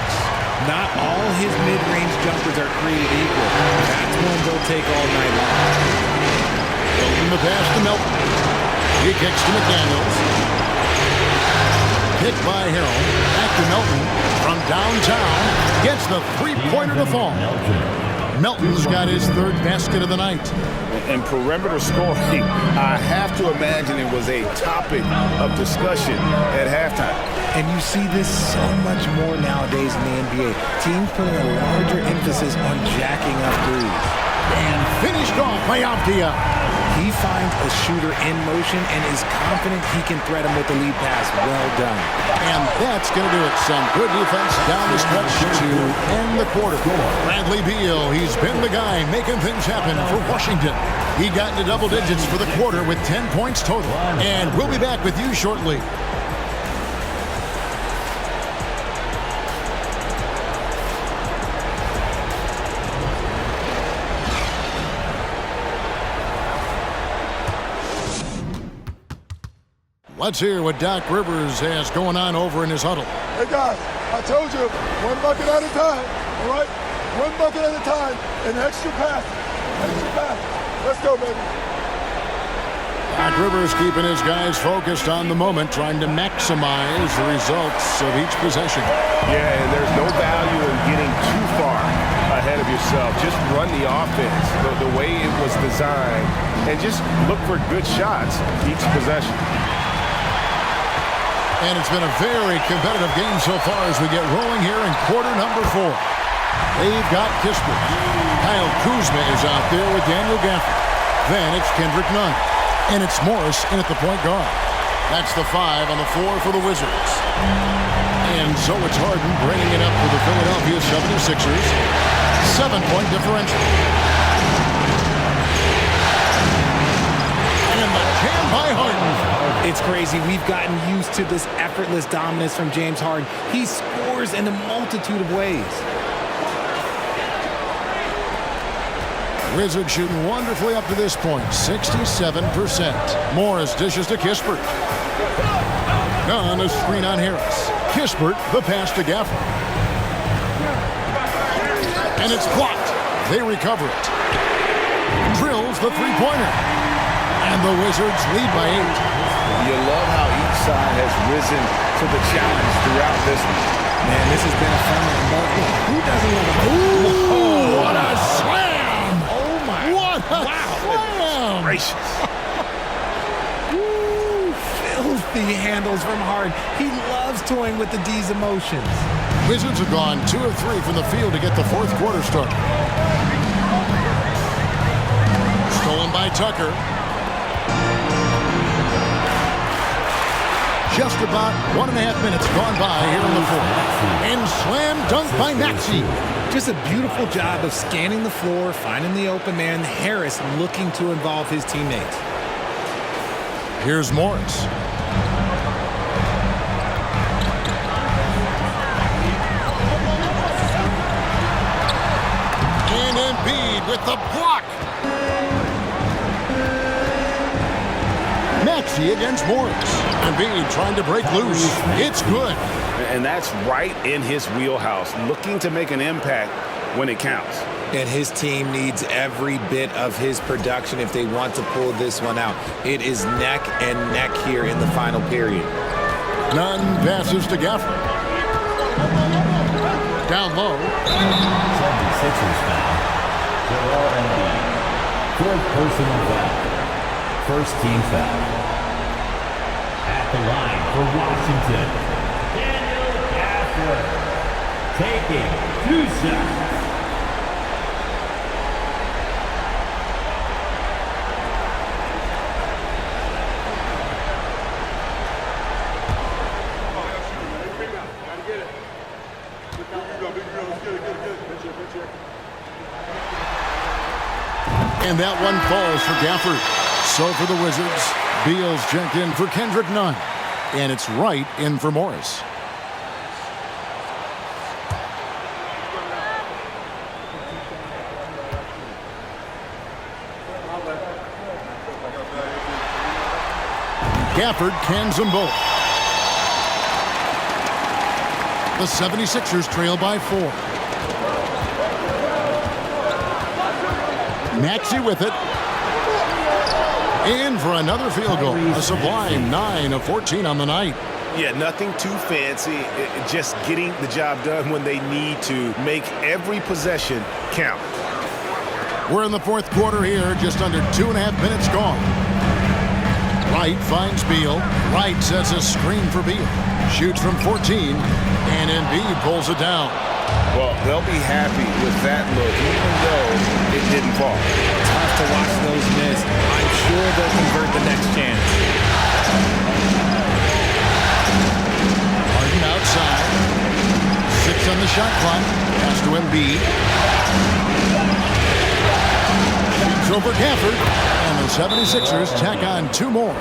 Not all his mid-range jumpers are created equal. That's one they'll take all night long. Open the pass to Milton. He kicks to McDaniels. Hit by Harold. Back to Milton from downtown. Gets the three-pointer to fall. Melton's got his third basket of the night. And perimeter scoring, I have to imagine it was a topic of discussion at halftime. And you see this so much more nowadays in the NBA. Teams putting a larger emphasis on jacking up threes. And finished off by Avdia. He finds a shooter in motion and is confident he can threat him with the lead pass. Well done. And that's going to do it. Some good defense down the stretch to end the quarter. Bradley Beal, he's been the guy making things happen for Washington. He got into double digits for the quarter with 10 points total. And we'll be back with you shortly. Let's hear what Doc Rivers has going on over in his huddle. Hey guys, I told you, one bucket at a time, all right? One bucket at a time, and extra pass. Let's go, baby. Doc Rivers keeping his guys focused on the moment, trying to maximize the results of each possession. Yeah, and there's no value in getting too far ahead of yourself. Just run the offense the way it was designed, and just look for good shots each possession. And it's been a very competitive game so far as we get rolling here in quarter number 4. They've got Kispert. Kyle Kuzma is out there with Daniel Gafford. Then it's Kendrick Nunn. And it's Morris in at the point guard. That's the 5 on the floor for the Wizards. And so it's Harden bringing it up for the Philadelphia 76ers. 7-point differential. And the jam by Harden. It's crazy. We've gotten used to this effortless dominance from James Harden. He scores in a multitude of ways. Wizards shooting wonderfully up to this point, 67%. Morris dishes to Kispert. On a screen on Harris. Kispert, the pass to Gafford. And it's blocked. They recover it. Drills the three-pointer. And the Wizards lead by 8. You love how each side has risen to the challenge throughout this one. Man, this has been a fun one. Who doesn't love it? Ooh, what a slam! Oh, my. What a slam! Gracious. Ooh, filthy handles from Harden. He loves toying with the D's emotions. Wizards have gone 2 of 3 from the field to get the fourth quarter started. Stolen by Tucker. Just about 1.5 minutes gone by here in the fourth. And slam dunk by Maxey. Just a beautiful job of scanning the floor, finding the open man. Harris looking to involve his teammates. Here's Morris. Block. Maxey against Morris. Embiid trying to break loose. It's good. And that's right in his wheelhouse, looking to make an impact when it counts. And his team needs every bit of his production if they want to pull this one out. It is neck and neck here in the final period. Nunn passes to Gafford. Down low. 76ers foul. Joel Embiid. Fourth personal foul. First team foul. At the line for Washington, Daniel Gafford. Taking 2 shots. And that one falls for Gafford. So for the Wizards, Beal's checked in for Kendrick Nunn. And it's right in for Morris. Gafford cans them both. The 76ers trail by 4. Maxey with it. In for another field goal. A sublime 9 of 14 on the night. Yeah, nothing too fancy. Just getting the job done when they need to. Make every possession count. We're in the fourth quarter here. Just under 2.5 minutes gone. Wright finds Beal. Wright sets a screen for Beal. Shoots from 14. And Embiid pulls it down. Well, they'll be happy with that look, even though it didn't fall. Tough to watch those miss. I'm sure they'll convert the next chance. Harden outside. 6 on the shot clock. Pass to Embiid. Shoots over Gafford. And the 76ers tack on 2 more.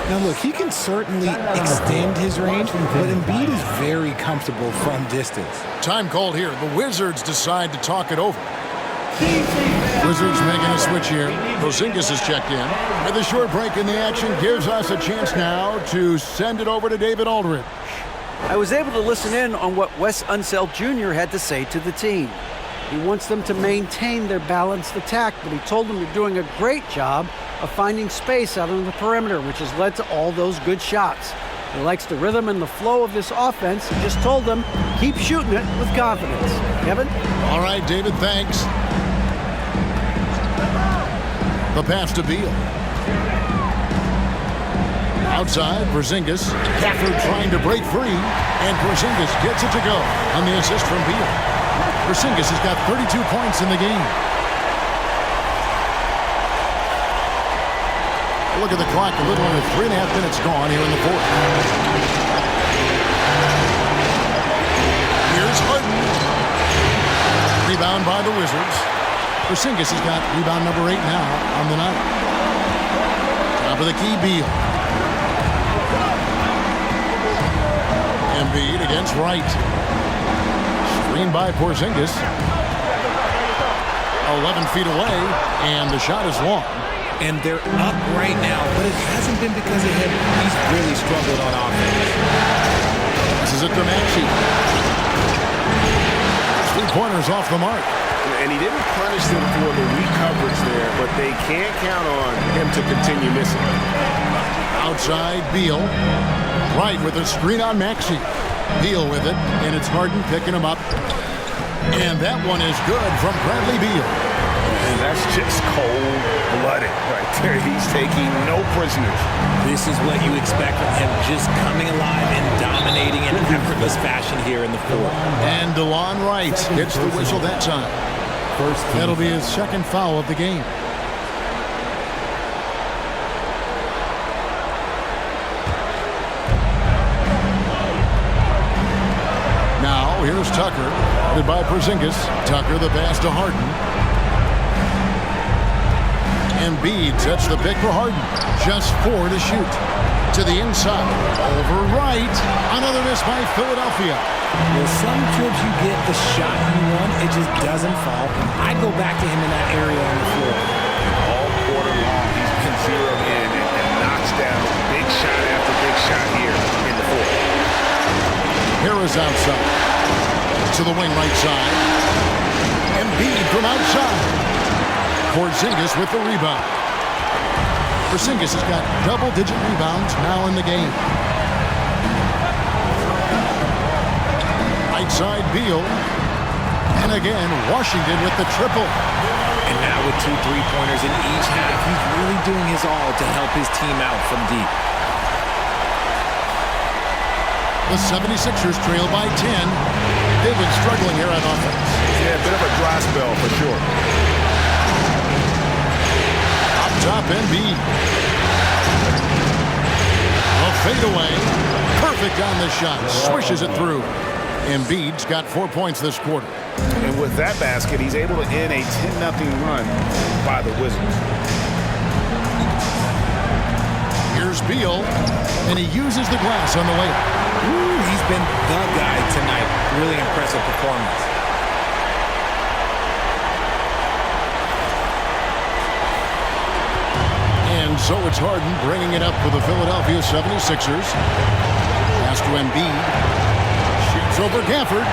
Now look, he can certainly extend his range, but Embiid is very comfortable from distance. Time called here. The Wizards decide to talk it over. Wizards making a switch here. Porzingis is checked in. With a short break in the action gives us a chance now to send it over to David Aldridge. I was able to listen in on what Wes Unseld Jr. had to say to the team. He wants them to maintain their balanced attack, but he told them they're doing a great job of finding space out on the perimeter, which has led to all those good shots. He likes the rhythm and the flow of this offense. He just told them, keep shooting it with confidence. Kevin? All right, David, thanks. The pass to Beal. Outside, Porzingis. Gafford trying to break free, and Porzingis gets it to go on the assist from Beal. Porzingis has got 32 points in the game. Look at the clock, a little under 3.5 minutes gone here in the fourth. Here's Harden. Rebound by the Wizards. Porzingis has got rebound number 8 now on the night. Top of the key, Beal. Embiid against Wright. Screen by Porzingis. 11 feet away, and the shot is long. And they're up right now, but it hasn't been because of him. He's really struggled on offense. This is it to Maxey. 3-pointers off the mark. And he didn't punish them for the weak coverage there, but they can't count on him to continue missing. Outside, Beal. Wright with a screen on Maxey. Beal with it, and it's Harden picking him up. And that one is good from Bradley Beal. And that's just cold-blooded right there. He's taking no prisoners. This is what you expect from him, just coming alive and dominating in effortless fashion here in the fourth. And DeLon Wright hits the whistle that time. That'll be his second foul of the game. Now, here's Tucker, headed by Porzingis. Tucker, the pass to Harden. Embiid sets the pick for Harden. Just 4 to shoot. To the inside. Over right. Another miss by Philadelphia. Well, some trips you get the shot you want, it just doesn't fall. I go back to him in that area on the floor. All quarter long, he's been zeroed in and knocks down big shot after big shot here in the fourth. Harris outside. To the wing right side. Embiid from outside. Porzingis with the rebound. Porzingis has got double-digit rebounds now in the game. Right side, Beal. And again, Washington with the triple. And now with 2 3-pointers in each half, he's really doing his all to help his team out from deep. The 76ers trail by 10. They've been struggling here on offense. Yeah, a bit of a dry spell for sure. Up top, Embiid. A fadeaway. Perfect on the shot. Swishes it through. Embiid's got 4 points this quarter. And with that basket, he's able to end a 10-0 run by the Wizards. Here's Beal, and he uses the glass on the layup. He's been the guy tonight. Really impressive performance. And so it's Harden bringing it up for the Philadelphia 76ers. Pass to Embiid. Shoots over Gafford.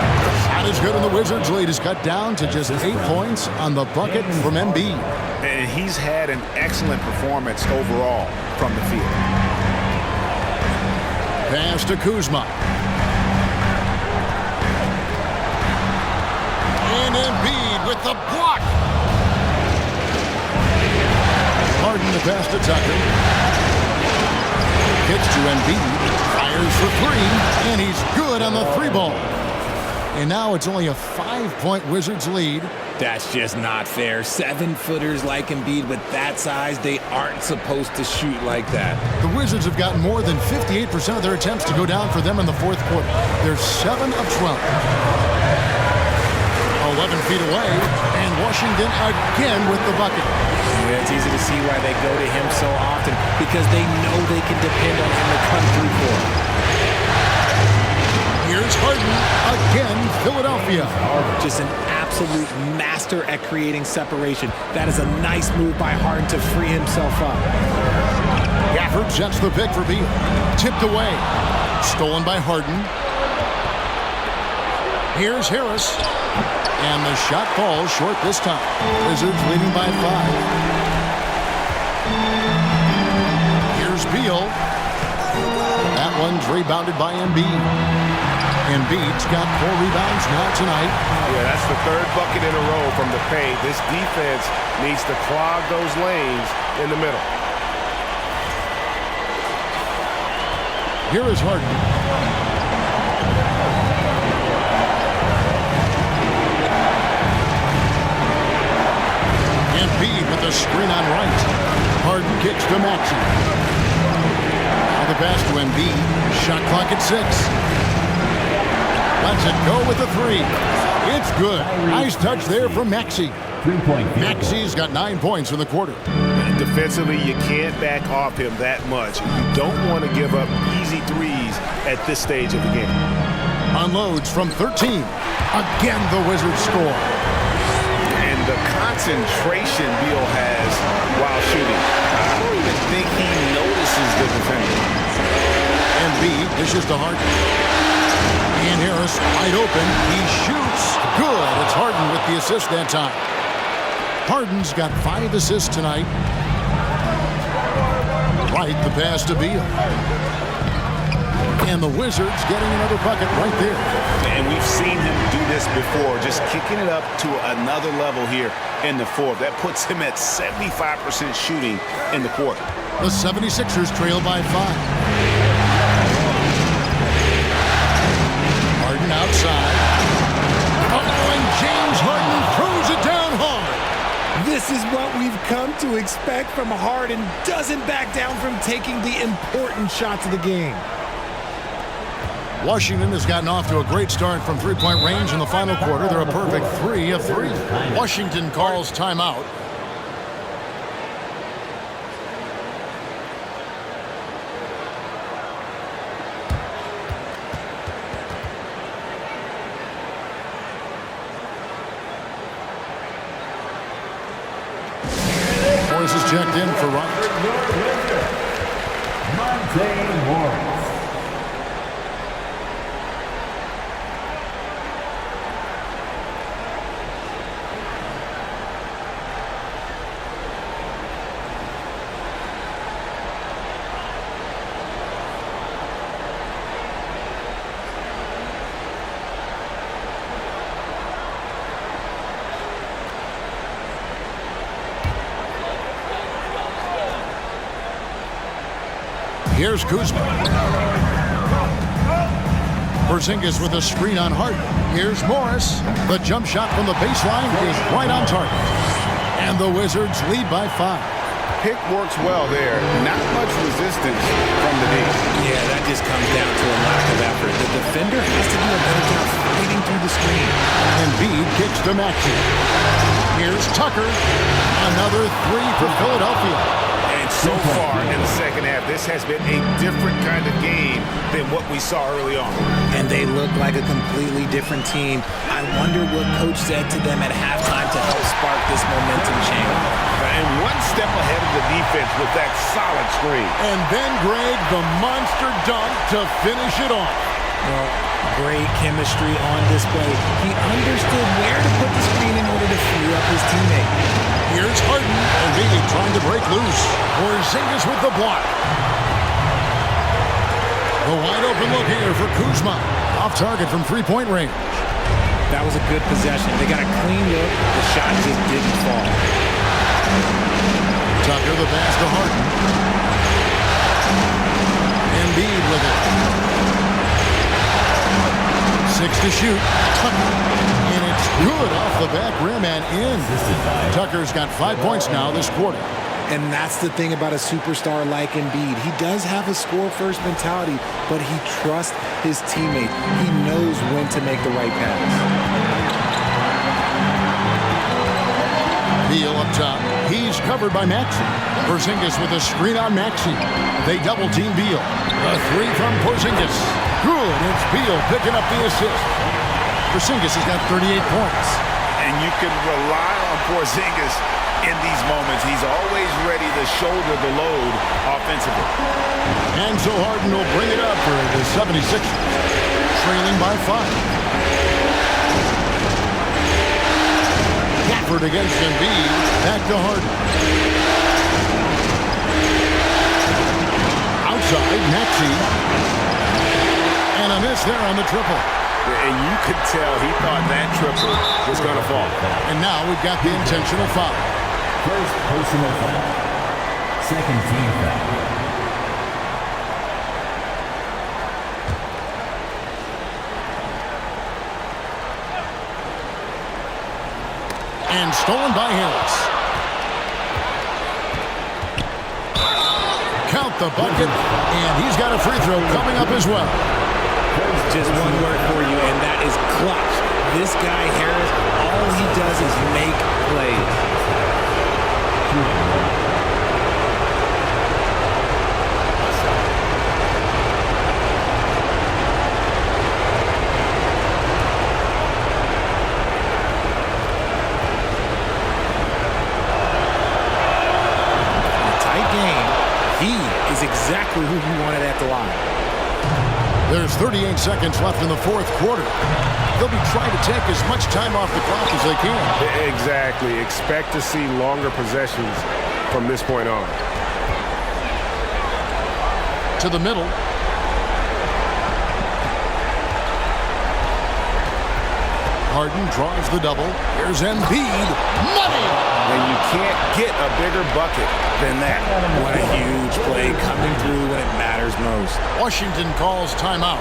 Not as good, and the Wizards' lead is cut down to just 8 points on the bucket from Embiid. And he's had an excellent performance overall from the field. Pass to Kuzma. And Embiid with the block. Harden the pass to Tucker. Hits to Embiid. Fires for 3. And he's good on the 3-ball. And now it's only a 5-point Wizards lead. That's just not fair. 7-footers like Embiid with that size, they aren't supposed to shoot like that. The Wizards have gotten more than 58% of their attempts to go down for them in the fourth quarter. They're 7 of 12. 11 feet away, and Washington again with the bucket. Yeah, it's easy to see why they go to him so often, because they know they can depend on him to come through for them. Here's Harden again, Philadelphia. Just an absolute master at creating separation. That is a nice move by Harden to free himself up. Gafford sets the pick for Beal. Tipped away. Stolen by Harden. Here's Harris. And the shot falls short this time. Wizards leading by 5. Here's Beal. That one's rebounded by Embiid. Embiid's got 4 rebounds now tonight. Yeah, that's the 3rd bucket in a row from the paint. This defense needs to clog those lanes in the middle. Here is Harden. Embiid with the screen on right. Harden kicks to Maxey. Now the pass to Embiid. Shot clock at 6. Lets it go with the 3. It's good. Nice touch there from Maxey. 3-point. Maxey's got 9 points in the quarter. Defensively, you can't back off him that much. You don't want to give up easy threes at this stage of the game. Unloads from 13. Again, the Wizards score. And the concentration Beal has while shooting, I don't even think he notices the defender. Embiid dishes to Harden. And Harris wide open. He shoots. Good. It's Harden with the assist that time. Harden's got 5 assists tonight. Right, the pass to Beal. And the Wizards getting another bucket right there. And we've seen him do this before, just kicking it up to another level here in the fourth. That puts him at 75% shooting in the quarter. The 76ers trail by 5. Harden outside. Oh, and James Harden throws it down hard. This is what we've come to expect from Harden. Doesn't back down from taking the important shots of the game. Washington has gotten off to a great start from 3-point range in the final quarter. They're a perfect 3 of 3. Washington calls timeout. is checked in for Wright. Here's Kuzma. Porzingis with a screen on Harden. Here's Morris. The jump shot from the baseline is right on target. And the Wizards lead by 5. Pick works well there. Not much resistance from the D. Yeah, that just comes down to a lack of effort. The defender has to do a better job fighting through the screen. Embiid kicks to Maxey. Here's Tucker. Another 3 for Philadelphia. So far in the second half, this has been a different kind of game than what we saw early on. And they look like a completely different team. I wonder what coach said to them at halftime to help spark this momentum change. And one step ahead of the defense with that solid screen. And then Greg, the monster dunk to finish it off. Well, great chemistry on display. He understood where to put the screen in order to free up his teammate. Here's Harden. Embiid trying to break loose. Porzingis with the block. The wide open look here for Kuzma. Off target from three-point range. That was a good possession. They got a clean look. The shot just didn't fall. Tucker the pass to Harden. Embiid with it. 6 to shoot. Tucker. And it's good off the back rim and in. Tucker's got 5 points now this quarter. And that's the thing about a superstar like Embiid. He does have a score-first mentality, but he trusts his teammate. He knows when to make the right pass. Beal up top. He's covered by Maxey. Porzingis with a screen on Maxey. They double-team Beal. A 3 from Porzingis. Good. It's Beal picking up the assist. Porzingis has got 38 points. And you can rely on Porzingis in these moments. He's always ready to shoulder the load offensively. And so Harden will bring it up for the 76ers. Trailing by 5. Gafford against Embiid. Back to Harden. Outside, Maxey. And a miss there on the triple. And you could tell he thought that triple was going to fall. And now we've got the intentional foul. First personal foul. Second team foul. And stolen by Harris. Count the bucket. And he's got a free throw coming up as well. Just one word for you, and that is clutch. This guy, Harris, all he does is make plays. A tight game. He is exactly who you wanted at the line. There's 38 seconds left in the fourth quarter. They'll be trying to take as much time off the clock as they can. Exactly. Expect to see longer possessions from this point on. To the middle. Harden draws the double. Here's Embiid. Money! And you can't get a bigger bucket than that. What a huge play coming through when it matters most. Washington calls timeout.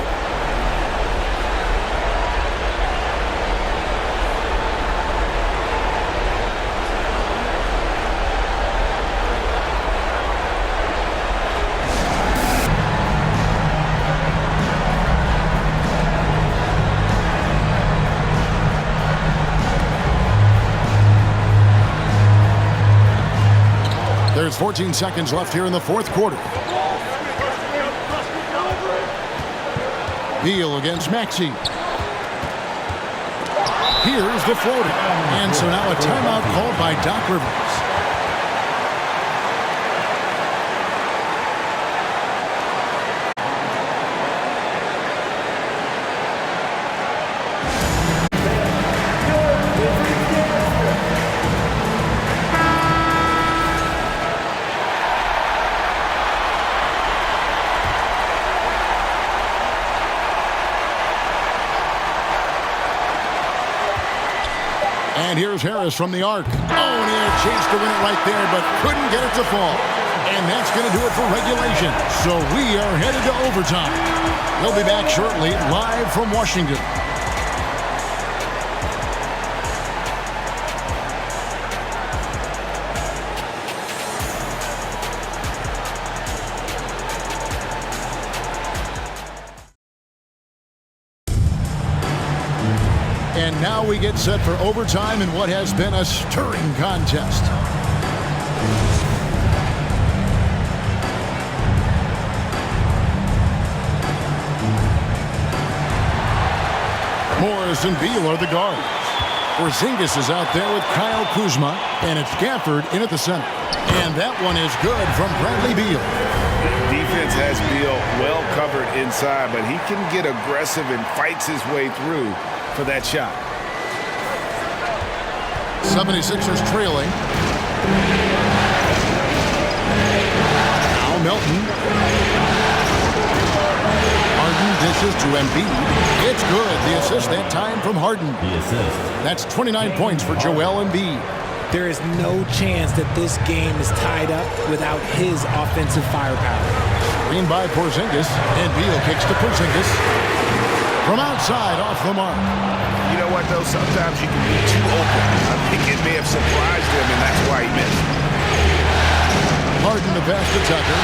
There's 14 seconds left here in the fourth quarter. Beal against Maxey. Here's the floater. And so now a timeout called by Doc Rivers. And here's Harris from the arc. Oh, and he had a chance to win it right there, but couldn't get it to fall. And that's going to do it for regulation. So we are headed to overtime. We'll be back shortly, live from Washington. And now we get set for overtime in what has been a stirring contest. Morris and Beal are the guards. Porzingis is out there with Kyle Kuzma, and it's Gafford in at the center. And that one is good from Bradley Beal. Defense has Beal well covered inside, but he can get aggressive and fights his way through for that shot. 76ers trailing. Now Melton. Harden dishes to Embiid. It's good. The assist that time from Harden. That's 29 points for Joel Embiid. There is no chance that this game is tied up without his offensive firepower. Screen by Porzingis, and Beal kicks to Porzingis. From outside, off the mark. You know what, though? Sometimes you can be too open. I think it may have surprised him, and that's why he missed. Harden to pass to Tucker.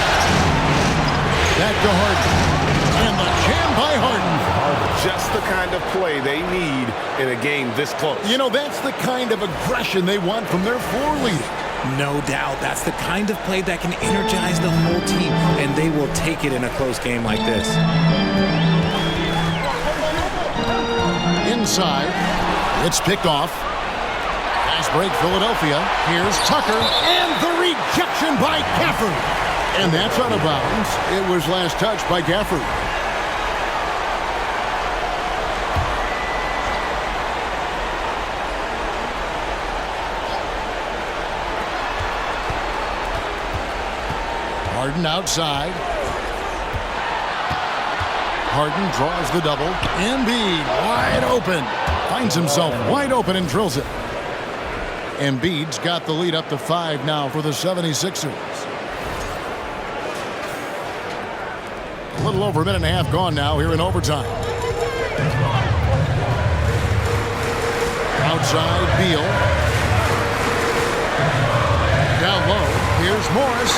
Back to Harden. And the jam by Harden. Just the kind of play they need in a game this close. You know, that's the kind of aggression they want from their floor leader. No doubt. That's the kind of play that can energize the whole team, and they will take it in a close game like this. Inside, it's picked off. Fast break, Philadelphia. Here's Tucker, and the rejection by Gafford. And that's out of bounds. It was last touched by Gafford. Harden outside. Harden draws the double. Embiid wide open. Finds himself wide open and drills it. Embiid's got the lead up to 5 now for the 76ers. A little over a minute and a half gone now here in overtime. Outside, Beal. Down low, here's Morris.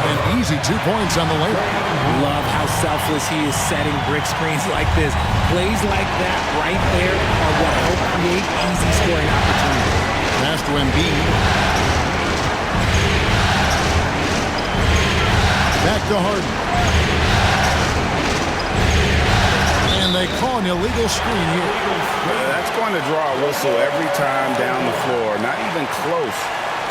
An easy 2 points on the layup. Love how selfless he is setting brick screens like this. Plays like that right there are what help create easy scoring opportunities. Pass to Embiid. Back to Harden. And they call an illegal screen here. That's going to draw a whistle every time down the floor. Not even close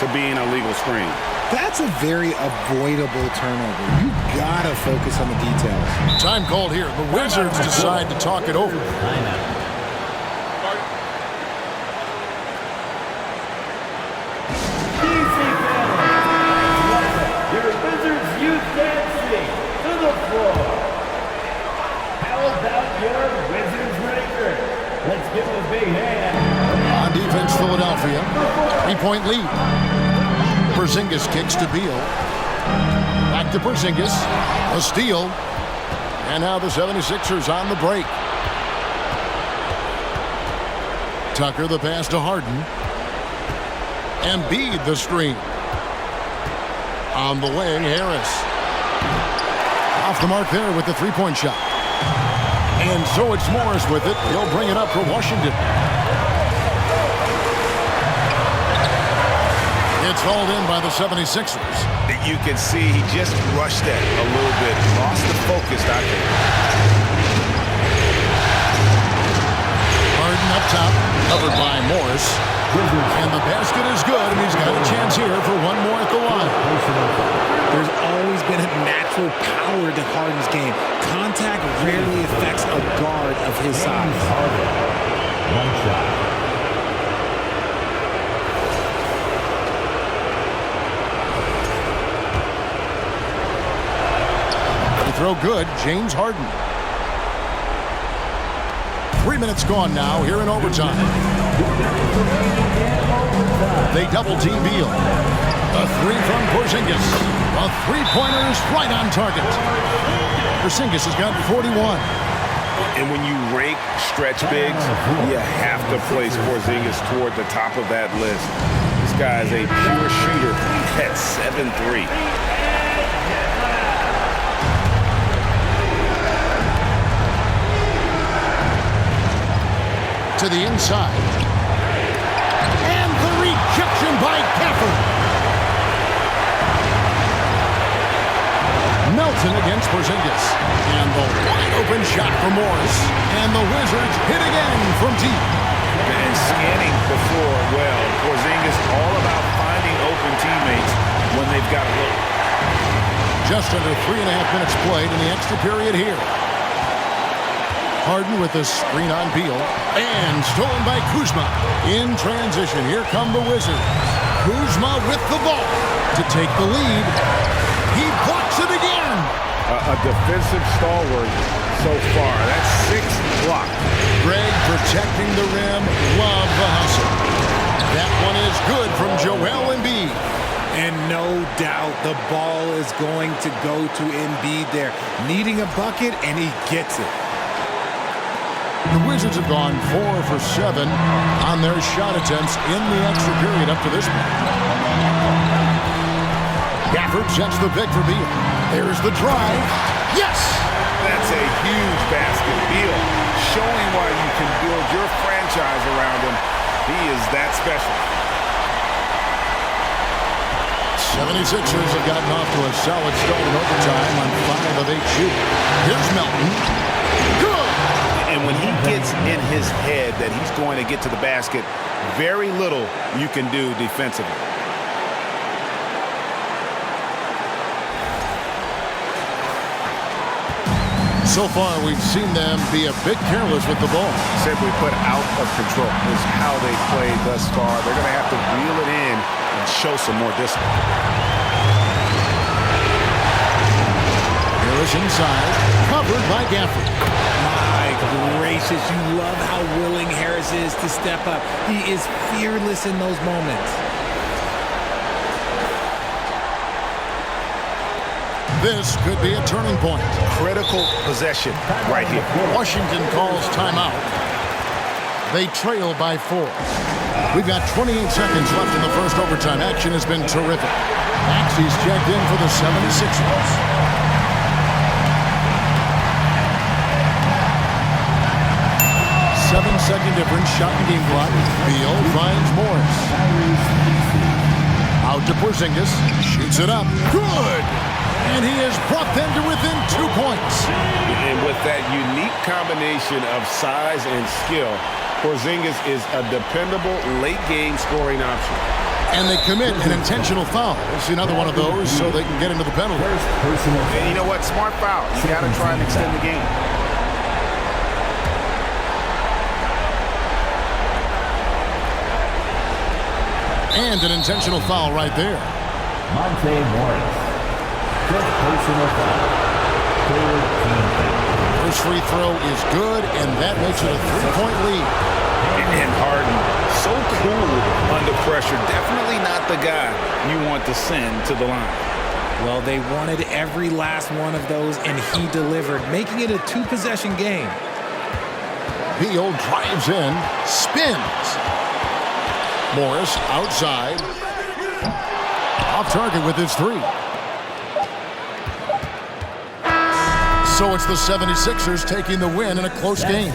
to being a legal screen. That's a very avoidable turnover. You gotta focus on the details. Time called here. The Wizards decide to talk it over. Your Wizards youth dancing to the floor. How about your Wizards record? Let's give them a big hand. On defense, Philadelphia. 3-point lead. Porzingis kicks to Beal. Back to Porzingis. A steal. And now the 76ers on the break. Tucker the pass to Harden. Embiid the screen. On the wing, Harris. Off the mark there with the 3-point shot. And so it's Morris with it. He'll bring it up for Washington. It's hauled in by the 76ers. You can see he just rushed that a little bit. Lost the focus, I think. Harden up top, covered by Morris. And the basket is good, and he's got a chance here for one more at the line. There's always been a natural power to Harden's game. Contact rarely affects a guard of his size. One shot. throw good. James Harden. 3 minutes gone now here in overtime. They double team Beal. A three from Porzingis. A three-pointer is right on target. Porzingis has got 41. And when you rank stretch bigs, you have to place Porzingis toward the top of that list. This guy is a pure shooter at 7'3". To the inside. And the rejection by Gafford. Melton against Porzingis. And the wide open shot for Morris. And the Wizards hit again from deep. And scanning before, well, Porzingis all about finding open teammates when they've got a look. Just under 3.5 minutes played in the extra period here. Harden with the screen on Beal. And stolen by Kuzma. In transition, here come the Wizards. Kuzma with the ball to take the lead. He blocks it again. A defensive stalwart so far. That's 6 blocks. Greg protecting the rim. Love the hustle. That one is good from Joel Embiid. And no doubt the ball is going to go to Embiid there. Needing a bucket, and he gets it. The Wizards have gone 4 for 7 on their shot attempts in the extra period up to this point. Gafford sets the pick for Beal. There's the drive. Yes! That's a huge basket. Beal showing why you can build your franchise around him. He is that special. 76ers have gotten off to a solid start in overtime on 5 of 8 shooting. Here's Melton. Good! And when he gets in his head that he's going to get to the basket, very little you can do defensively. So far, we've seen them be a bit careless with the ball. Simply put, out of control is how they played thus far. They're going to have to reel it in and show some more discipline. Harris inside, covered by Gafford. My gracious, you love how willing Harris is to step up. He is fearless in those moments. This could be a turning point. Critical possession right here. Washington calls timeout. They trail by 4. We've got 28 seconds left in the first overtime. Action has been terrific. Maxey's checked in for the 76ers. Seven-second difference, shot and game clock. Beal finds Morris. Out to Porzingis. Shoots it up. Good! And he has brought them to within 2 points. And with that unique combination of size and skill, Porzingis is a dependable late-game scoring option. And they commit an intentional foul. It's another one of those so they can get into the penalty. And you know what? Smart foul. You got to try and extend the game. And an intentional foul right there. Monte Morris. First personal foul. First free throw is good, and that makes it a 3-point lead. And Harden, so cool under pressure. Definitely not the guy you want to send to the line. Well, they wanted every last one of those, and he delivered, making it a 2-possession game. Beal drives in, spins. Morris outside. Off target with his 3. So it's the 76ers taking the win in a close game.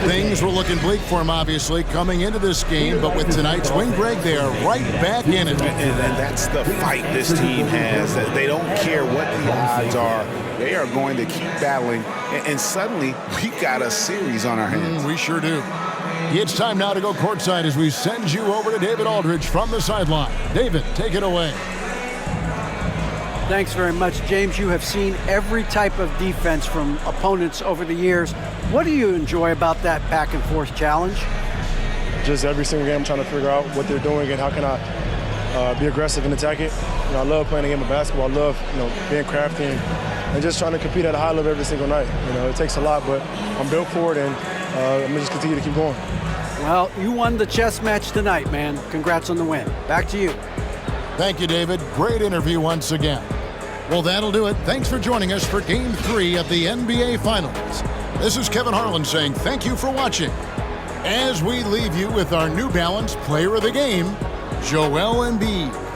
Things were looking bleak for him, obviously, coming into this game, but with tonight's win, Greg, they are right back in it. And that's the fight this team has. That they don't care what the odds are. They are going to keep battling, and suddenly we got a series on our hands. We sure do. It's time now to go courtside as we send you over to David Aldridge from the sideline. David, take it away. Thanks very much, James. You have seen every type of defense from opponents over the years. What do you enjoy about that back-and-forth challenge? Just every single game I'm trying to figure out what they're doing and how can I be aggressive and attack it. You know, I love playing the game of basketball. I love, being crafty and and just trying to compete at a high level every single night. You know, it takes a lot, but I'm built for it, and I'm going to just continue to keep going. Well, you won the chess match tonight, man. Congrats on the win. Back to you. Thank you, David. Great interview once again. Well, that'll do it. Thanks for joining us for Game 3 of the NBA Finals. This is Kevin Harlan saying thank you for watching. As we leave you with our New Balance Player of the Game, Joel Embiid.